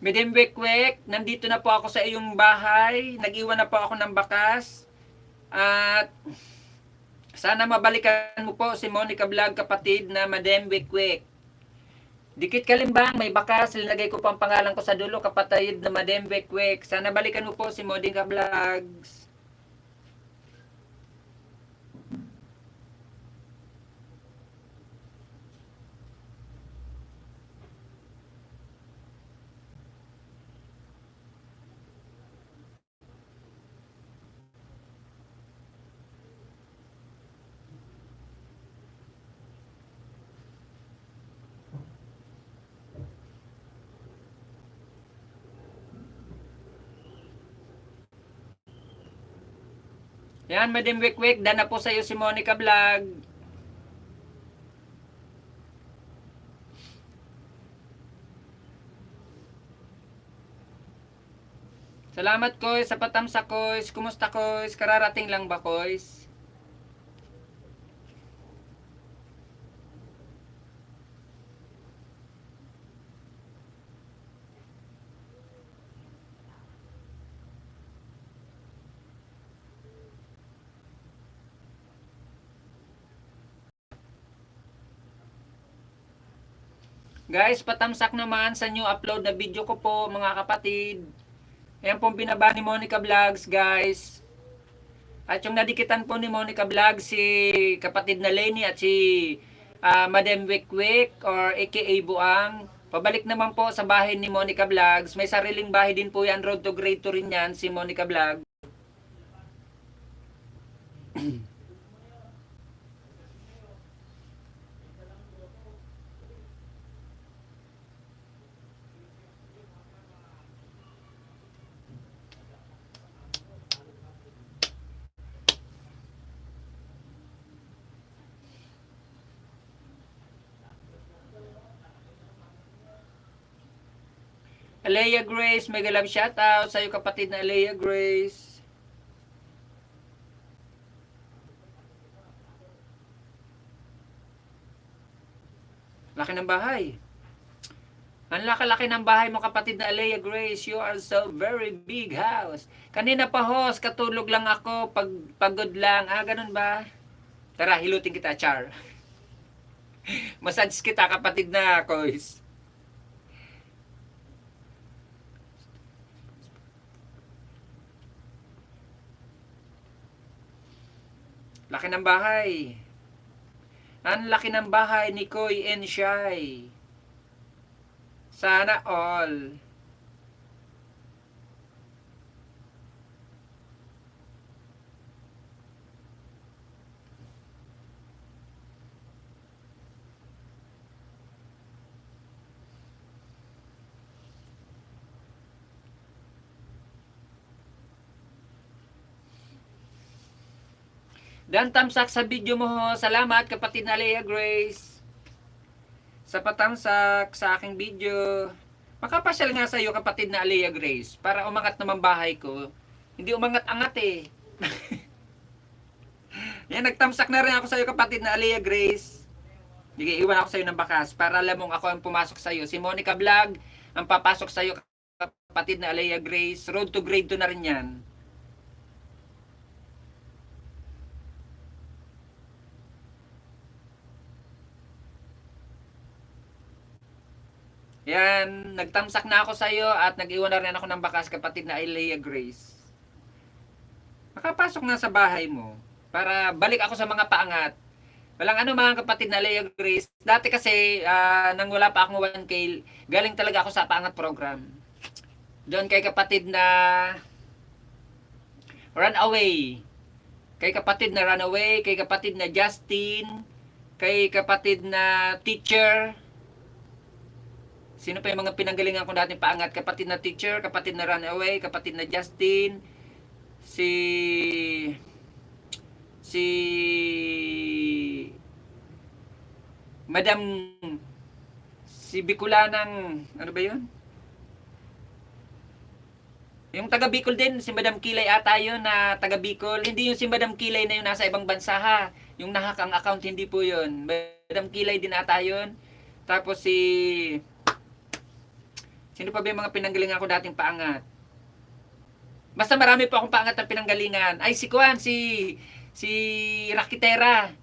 Medem wek-wek, nandito na po ako sa iyong bahay. Nag-iwan na po ako ng bakas. At sana mabalikan mo po si Monica Vlog, kapatid na Madem wek-wek. Dikit Kalimbang, may bakas. Linagay ko po ang pangalan ko sa dulo, kapatid na Madem wek-wek. Sana balikan mo po si Monica Vlogs. Yan, Madam Wikwik, dana po sa iyo si Monica Vlog. Salamat, Koys, sa patamsa, Koys. Kumusta, Koys? Kararating lang ba, Koys? Guys, patamsak naman sa new upload na video ko po, mga kapatid. Ayan pong binaba ni Monica Vlogs, guys. At yung nadikitan po ni Monica Vlogs, si kapatid na Lenny at si Madam Wikwik or aka Buang. Pabalik naman po sa bahay ni Monica Vlogs. May sariling bahay din po yan, road to grade 2 rin yan, si Monica Vlog. Alea Grace, mega love shoutout sa iyo kapatid na Alea Grace. Laki ng bahay. Ang laki-laki ng bahay mo kapatid na Alea Grace. You are so very big house. Kanina pa host, katulog lang ako, pagod lang. Ganun ba? Tara, hilutin kita, Char. Massage kita kapatid na Kois. Laki ng bahay. Ang laki ng bahay ni Koy and Shai. Sana all. Dan tamsak sa video mo. Salamat kapatid na Alea Grace. Sa patamsak sa aking video. Makapasyal nga sa iyo kapatid na Alea Grace. Para umangat naman bahay ko. Hindi umangat-angat eh. Yan, nagtamsak na rin ako sa iyo kapatid na Alea Grace. Sige, iwan ako sa iyo ng bakas. Para alam mong ako ang pumasok sa iyo. Si Monica Vlog ang papasok sa iyo kapatid na Alea Grace. Road to grade 2 na rin yan. Yan, nagtamsak na ako sa iyo at nag-iwan na rin ako ng bakas kapatid na Alea Grace. Makapasok na sa bahay mo para balik ako sa mga paangat. Walang ano mga kapatid na Alea Grace. Dati kasi nang wala pa akong 1K, galing talaga ako sa paangat program. Doon kay kapatid na Runaway. Kay kapatid na Runaway, kay kapatid na Justin, kay kapatid na Teacher. Sino pa yung mga pinanggalingan ko dating paangat? Kapatid na Teacher, kapatid na Runaway, kapatid na Justin, si Madam, si Bicolanang, ano ba yun? Yung taga Bicol din, si Madam Kilay ata yun na taga Bicol. Hindi yung si Madam Kilay na yung nasa ibang bansa ha. Yung nahak ang account, hindi po yun. Madam Kilay din ata yun. Tapos sino pa ba yung mga pinanggalingan ko dating paangat? Basta marami po akong paangat na pinanggalingan. Ay, si Kuan, si Rakitera.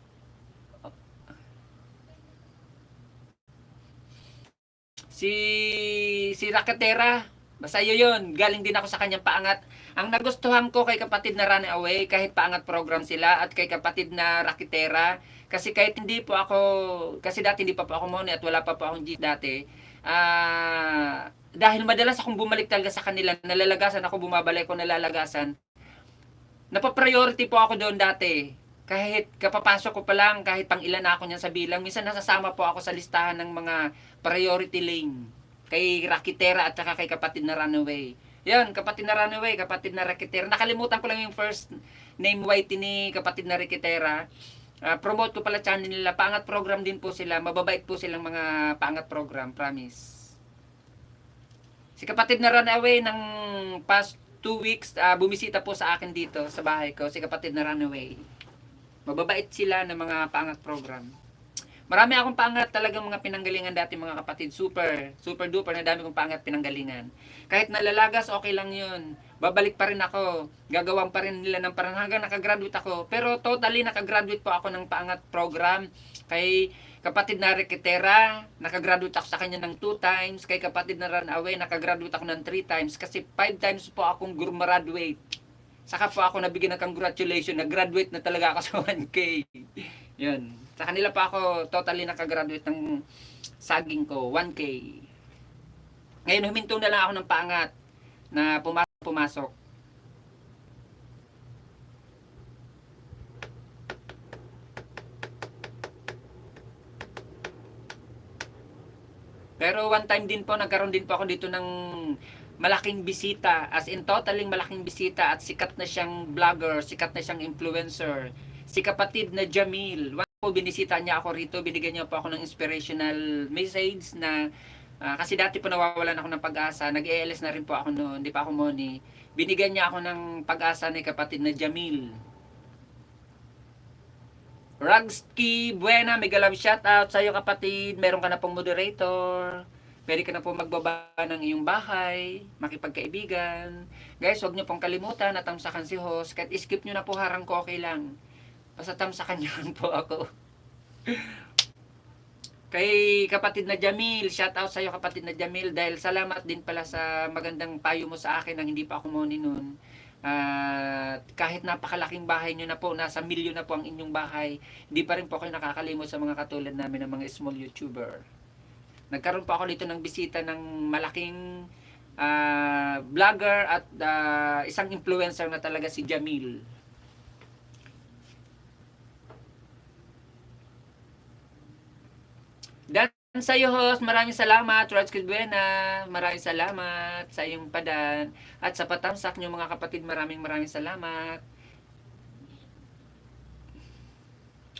Si Rakitera. Basta yun. Galing din ako sa kanyang paangat. Ang nagustuhan ko kay kapatid na Runaway, kahit paangat program sila, at kay kapatid na Rakitera, kasi kahit hindi po ako, kasi dati hindi pa po ako money at wala pa po akong G dati, dahil madalas akong bumalik talaga sa kanila, nalalagasan ako, bumabalik ko, nalalagasan, napa-priority po ako doon dati. Kahit kapapasok ko pa lang, kahit pang ilan na ako niyan sa bilang, minsan nasasama po ako sa listahan ng mga priority lane. Kay Rakitera at saka kay kapatid na Runaway. Yan, kapatid na Runaway, kapatid na Rakitera. Nakalimutan ko lang yung first name white ni kapatid na Rakitera. Promote ko pala channel nila. Paangat program din po sila. Mababait po silang mga paangat program, promise. Si kapatid na Runaway ng past 2 weeks, bumisita po sa akin dito sa bahay ko. Si kapatid na Runaway. Mababait sila ng mga paangat program. Marami akong paangat talagang mga pinanggalingan dati mga kapatid. Super duper na dami kong paangat pinanggalingan. Kahit nalalagas, okay lang yun. Babalik pa rin ako. Gagawin pa rin nila ng parang hanggang nakagraduate ako. Pero totally nakagraduate po ako ng paangat program. Kay kapatid na Rakitera, nakagraduate ako sa kanya ng 2 times. Kay kapatid na Runaway, nakagraduate ako ng 3 times. Kasi 5 times po akong graduate. Saka po ako nabigyan ng congratulations. Nag-graduate na talaga ako sa 1K. Yun. Sa kanila pa ako totally nakagraduate ng saging ko, 1K. Ngayon huminto na lang ako ng paangat na pumasok. Pero one time din po, nagkaroon din po ako dito ng malaking bisita. As in, totaling malaking bisita. At sikat na siyang vlogger, sikat na siyang influencer. Si kapatid na Jamil. One po, binisita niya ako rito. Binigyan niya po ako ng inspirational message na Kasi dati po nawawalan ako ng pag-asa. Nag-ALS na rin po ako noon. Hindi pa ako Moni. Binigyan niya ako ng pag-asa ni kapatid na Jamil. Rugski Buena, mega love shoutout sa iyo kapatid. Meron ka na pong moderator. Pwede ka na po magbaba ng iyong bahay, makipagkaibigan. Guys, huwag niyo pong kalimutan na tamsakan si host. Kahit skip niyo na po harang ko, okay lang. Basta tamsakan niyo lang po ako. Kay kapatid na Jamil, shoutout sa iyo kapatid na Jamil. Dahil salamat din pala sa magandang payo mo sa akin nang hindi pa ako Moni noon. Kahit napakalaking bahay nyo na po, nasa milyon na po ang inyong bahay, hindi pa rin po kayo nakakalimot sa mga katulad namin ng mga small YouTuber. Nagkaroon po ako dito ng bisita ng malaking vlogger at isang influencer na talaga si Jamil. Dan sa iyo host, maraming salamat. Rodskid Buena, maraming salamat sa iyong padan. At sa patamsak nyo mga kapatid, maraming salamat.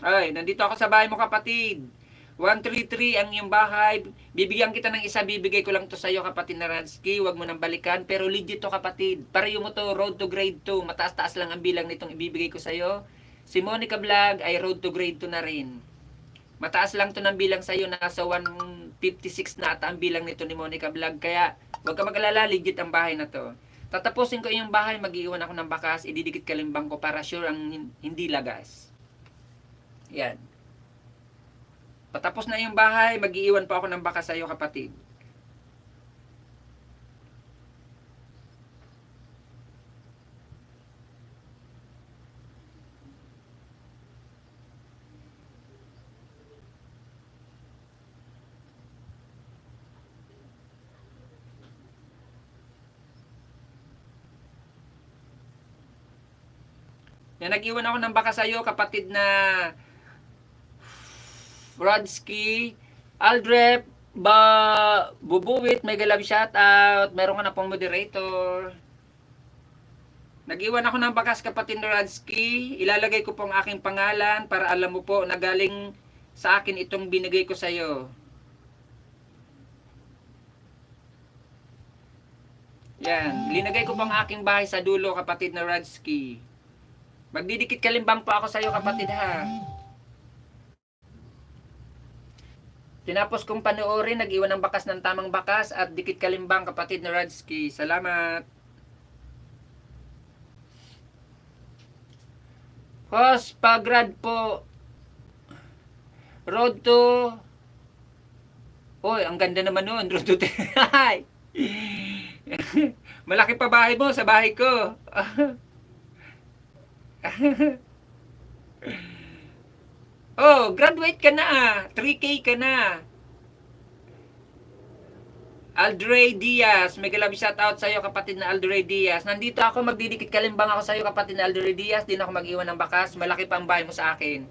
Ay, nandito ako sa bahay mo kapatid. 133 ang iyong bahay. Bibigyan kita ng isa, bibigay ko lang to sa iyo kapatid na Radsky. Huwag mo nang balikan. Pero legit to kapatid. Pareho mo to, road to grade 2. Mataas-taas lang ang bilang nitong ibibigay ko sa iyo. Si Monica Vlog ay road to grade 2 na rin. Mataas lang to ng bilang sa iyo, nasa 156 na ata ang bilang nito ni Monica Vlog. Kaya huwag ka mag-alala, legit ang bahay na to. Tatapusin ko yung bahay, mag-iwan ako ng bakas, ididikit kalimbang ko para sure ang hindi lagas. Yan. Patapos na yung bahay, mag-iwan pa ako ng bakas sa iyo kapatid. Yan, nag-iwan ako ng baka sa'yo, kapatid na Rodsky, Aldrep, Bubuwit, may galab shoutout, meron ka na pong moderator. Nag-iwan ako ng bakas kapatid na Rodsky, ilalagay ko pong aking pangalan para alam mo po na galing sa akin itong binigay ko sa'yo. Yan, linagay ko pong aking bahay sa dulo kapatid na Rodsky. Magdidikit kalimbang pa ako sa iyo kapatid ha. Tinapos kong panoorin, nag-iwan ng bakas ng tamang bakas at dikit kalimbang kapatid na Radsky. Salamat. Host, pag-grad po. Road to... Oy, ang ganda naman nun. Road to... Malaki pa bahay mo sa bahay ko. Oh, graduate ka na. 3K ka na. Aldrey Diaz, may galabi shoutout sa iyo kapatid na Aldrey Diaz. Nandito ako, magdidikit kalimbang ako sa iyo kapatid na Aldrey Diaz. Di na ako mag-iwan ng bakas. Malaki pa ang bahay mo sa akin.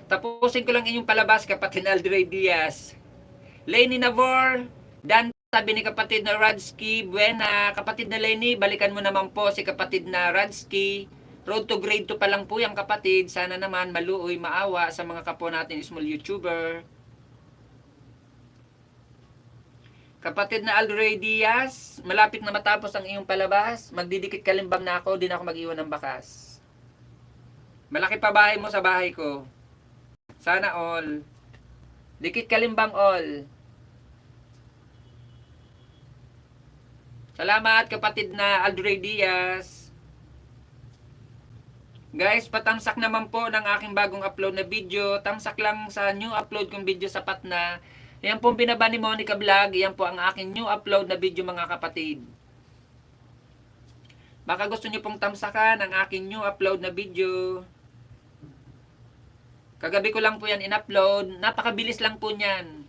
Tapusin ko lang inyong palabas kapatid na Aldrey Diaz. Lenny Navor, Dan, sabi ni kapatid na Radsky Buena. Kapatid na Lenny, balikan mo naman po si kapatid na Radsky. Road to grade 2 pa lang po yung kapatid. Sana naman maluoy, maawa sa mga kapwa natin small YouTuber. Kapatid na Aldrey Diaz, malapit na matapos ang iyong palabas. Magdidikit kalimbang na ako, di na ako mag-iwan ng bakas. Malaki pa bahay mo sa bahay ko. Sana all. Dikit kalimbang all. Salamat kapatid na Aldrey Diaz. Guys, patamsak naman po ng aking bagong upload na video. Tamsak lang sa new upload kong video, sapat na. Yan po binaba ni Monica Vlog. Yan po ang aking new upload na video mga kapatid. Baka gusto niyo pong tamsakan ang aking new upload na video. Kagabi ko lang po yan in-upload. Napakabilis lang po niyan.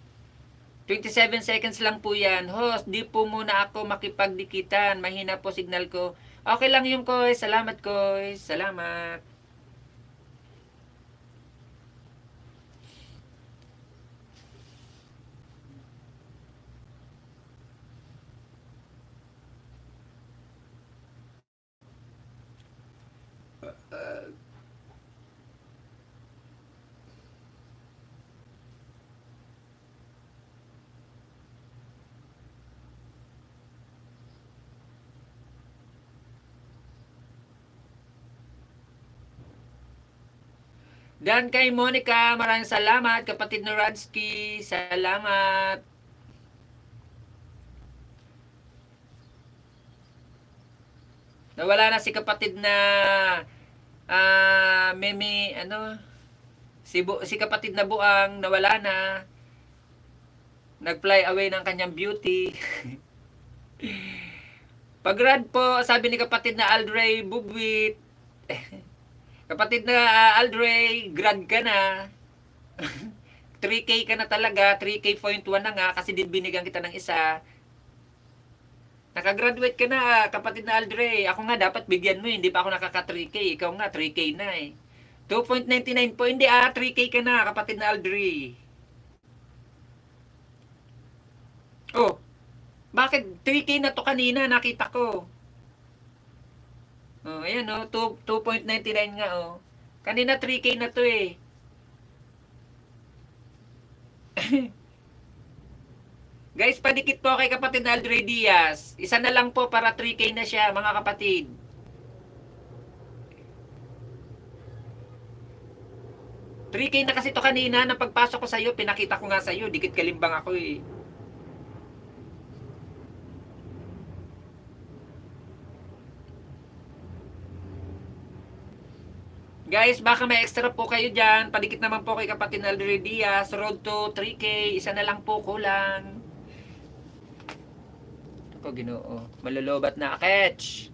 27 seconds lang po yan. Host, di po muna ako makipagdikitan. Mahina po signal ko. Okay lang yung Koy. Salamat Koy. Salamat. Dan kay Monica, maraming salamat. Kapatid na Radsky, salamat. Nawala na si kapatid na Meme, ano, si kapatid na Buang, nawala na. Nag-fly away ng kanyang beauty. Pag-grad po, sabi ni kapatid na Aldray Bugwit. Kapatid na Aldray, grad ka na. 3K ka na talaga, 3K.1 na nga kasi din binigyan kita ng isa. Nakagraduate ka na, kapatid na Aldray. Ako nga dapat bigyan mo, hindi pa ako nakaka 3K. Ikaw nga 3K na eh. 2.99 po, hindi 3K ka na, kapatid na Aldray. Oh, bakit 3K na to kanina, nakita ko. Oh, ayan oh, 2.99 nga oh. Kanina 3K na to eh. Guys, padikit po kay kapatid na Aldray Diaz. Isa na lang po para 3K na siya, mga kapatid. $3K na kasi to kanina, nang pagpasok ko sa'yo, pinakita ko nga sa'yo, dikit kalimbang ako eh. Guys, baka may extra po kayo dyan. Padikit naman po kay kapatid na Aldray Diaz. Road to 3K, isa na lang po kulang. Ako, Ginoo. Malulubat na catch.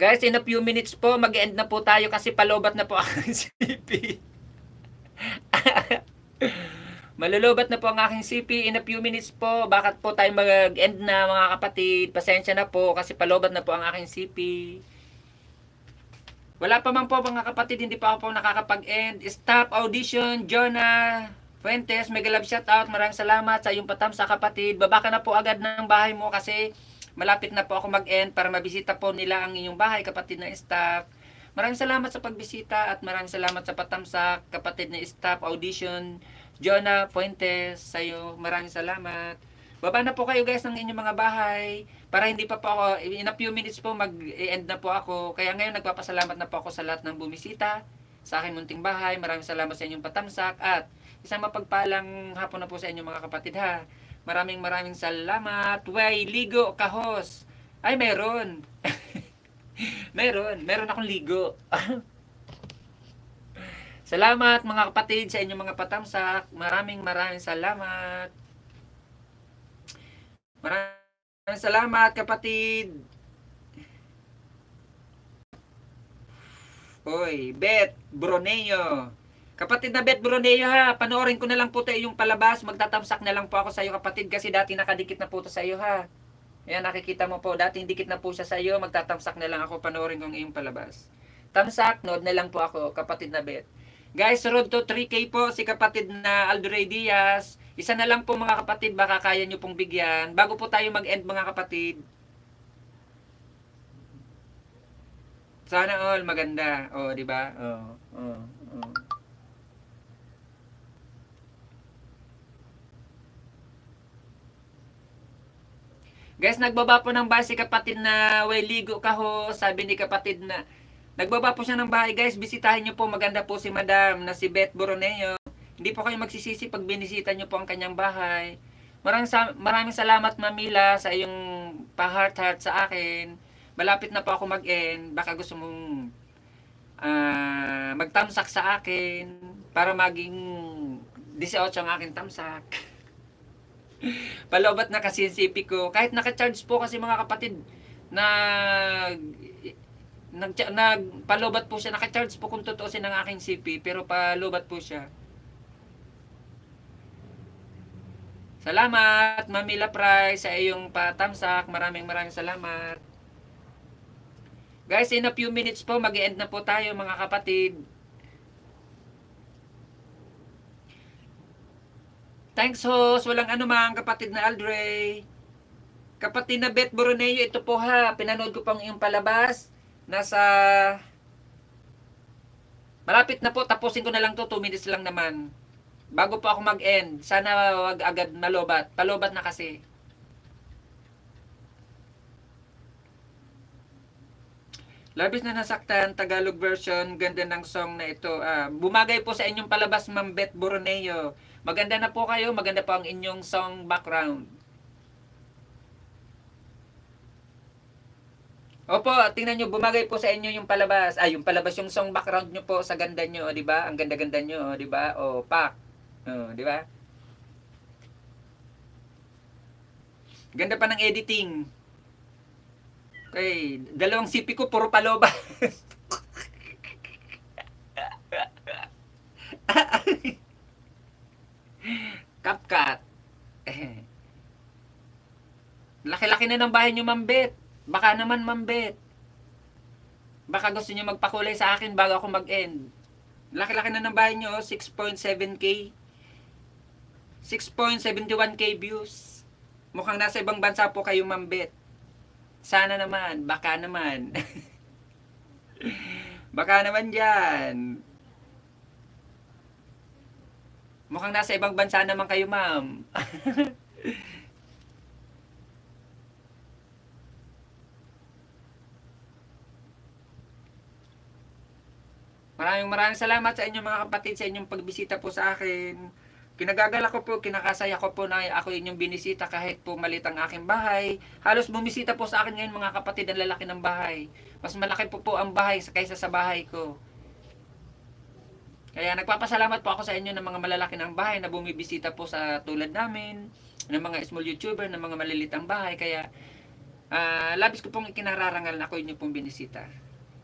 Guys, in a few minutes po, mag-end na po tayo kasi palobat na po ang CP. Malulubat na po ang aking CP. In a few minutes po, bakit po tayo mag-end na mga kapatid? Pasensya na po kasi palobat na po ang aking CP. Wala pa man po mga kapatid, hindi pa ako po nakakapag-end. Stop audition, Jonah Fuentes, mega love shoutout. Maraming salamat sa iyong patamsa kapatid. Baba ka na po agad ng bahay mo kasi malapit na po ako mag-end para mabisita po nila ang inyong bahay, kapatid na staff. Maraming salamat sa pagbisita at maraming salamat sa patamsak, kapatid na staff audition, Jonah Fuentes, sa iyo. Maraming salamat. Baba na po kayo guys ng inyong mga bahay para hindi pa po ako, in a few minutes po mag-end na po ako. Kaya ngayon nagpapasalamat na po ako sa lahat ng bumisita sa aking munting bahay. Maraming salamat sa inyong patamsak at isang mapagpalang hapon na po sa inyong mga kapatid ha. Maraming salamat. Way Ligo Kahos. Ay, meron. meron akong ligo. Salamat mga kapatid sa inyong mga patamsak. Maraming salamat. Maraming salamat kapatid. Hoy, Bet Broneo. Kapatid na Bet Broneo ha, panoorin ko na lang po tayo yung palabas. Magtatamsak na lang po ako sa iyo kapatid kasi dati nakadikit na po to sa iyo ha. Ayan, nakikita mo po, dating dikit na po siya sa iyo, magtatamsak na lang ako, panoorin ko ang iyong palabas. Tamsak, nood na lang po ako, kapatid na Bet. Guys, road to 3K po, si kapatid na Aldray Diaz. Isa na lang po mga kapatid, baka kaya nyo pong bigyan. Bago po tayo mag-end mga kapatid. Sana all maganda. Oh, di ba? Oh. Guys, nagbaba po ng bahay si kapatid na way ligo ka ho. Sabi ni kapatid na nagbaba po siya ng bahay. Guys, bisitahin nyo po. Maganda po si Madam na si Beth Boroneo. Hindi po kayo magsisisi pag binisita nyo po ang kanyang bahay. Maraming salamat Mamila sa iyong pa-heart-heart sa akin. Malapit na po ako mag-end. Baka gusto mong magtamsak sa akin para maging 18 ang aking tamsak. Palobat na kasi yung CP ko. Kahit naka-charge po kasi mga kapatid na palobat po siya. Naka-charge po kung tutuusin ng aking CP pero palobat po siya. Salamat Mamila Price sa iyong patamsak. Maraming salamat. Guys, in a few minutes po mag-end na po tayo mga kapatid. Thanks host, walang anumang kapatid na Aldray. Kapatid na Beth Boroneo, ito po ha, pinanood ko pang iyong palabas. Nasa malapit na po, tapusin ko na lang to, 2 minutes lang naman. Bago po ako mag-end, sana wag agad malobat. Palobat na kasi. Labis na nasaktan, Tagalog version, ganda ng song na ito. Bumagay po sa inyong palabas, Ma'am Beth Boroneo. Maganda na po kayo, maganda po ang inyong song background. Opo, tingnan nyo, bumagay po sa inyo yung palabas. Yung palabas, yung song background nyo po sa ganda nyo, di ba? Ang ganda-ganda nyo, di ba? Pak. Di ba? Ganda pa ng editing. Okay, dalawang CP ko, puro paloba. CapCut. Laki-laki na ng bahay nyo, Ma'am Beth. Baka naman, Ma'am Beth. Baka gusto nyo magpakulay sa akin bago ako mag-end. Laki-laki na ng bahay nyo, 6.7K. 6.71K views. Mukhang nasa ibang bansa po kayo, Ma'am Beth. Sana naman, baka naman. Baka naman dyan. Mukhang nasa ibang bansa naman kayo, ma'am. Maraming salamat sa inyong mga kapatid sa inyong pagbisita po sa akin. Kinagagala ko po, kinakasaya ko po na ako inyong binisita kahit po malit ang aking bahay. Halos bumisita po sa akin ngayon mga kapatid ang lalaki ng bahay. Mas malaki po ang bahay kaysa sa bahay ko. Kaya nagpapasalamat po ako sa inyo ng mga malalaki ng bahay na bumibisita po sa tulad namin, ng mga small YouTuber, ng mga malilitang bahay. Kaya labis ko pong ikinararangal na ako inyo pong binisita.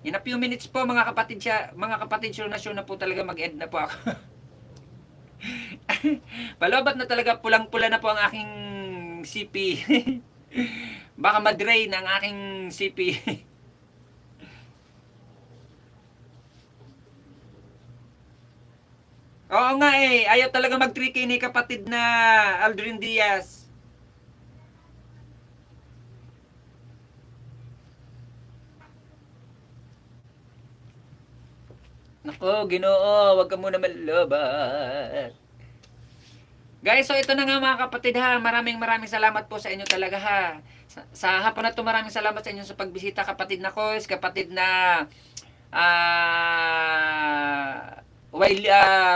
In a few minutes po mga kapatid, sure na po talaga mag-end na po ako. Palobat na talaga, pulang-pula na po ang aking CP. Baka ma-drain ang aking CP. Oo nga ayaw talaga mag-3K ni kapatid na Aldrin Diaz. Nako, Ginoo, wag ka muna malobat. Guys, so ito na nga mga kapatid ha. Maraming salamat po sa inyo talaga ha. Sa hapon na to, maraming salamat sa inyo sa pagbisita, kapatid na Kois, kapatid na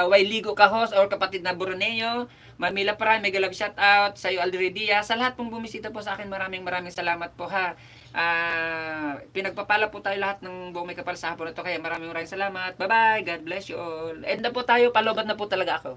Wailigo Kahos or kapatid na Boroneo. Mamila Prime, mega love shout out sa iyo Aldredia. Sa lahat pong bumisita po sa akin, maraming salamat po ha. Pinagpapala po tayo lahat ng buong may kapal sa hapon na to. Kaya maraming salamat. Bye bye. God bless you all. End na po tayo. Palobat na po talaga ako.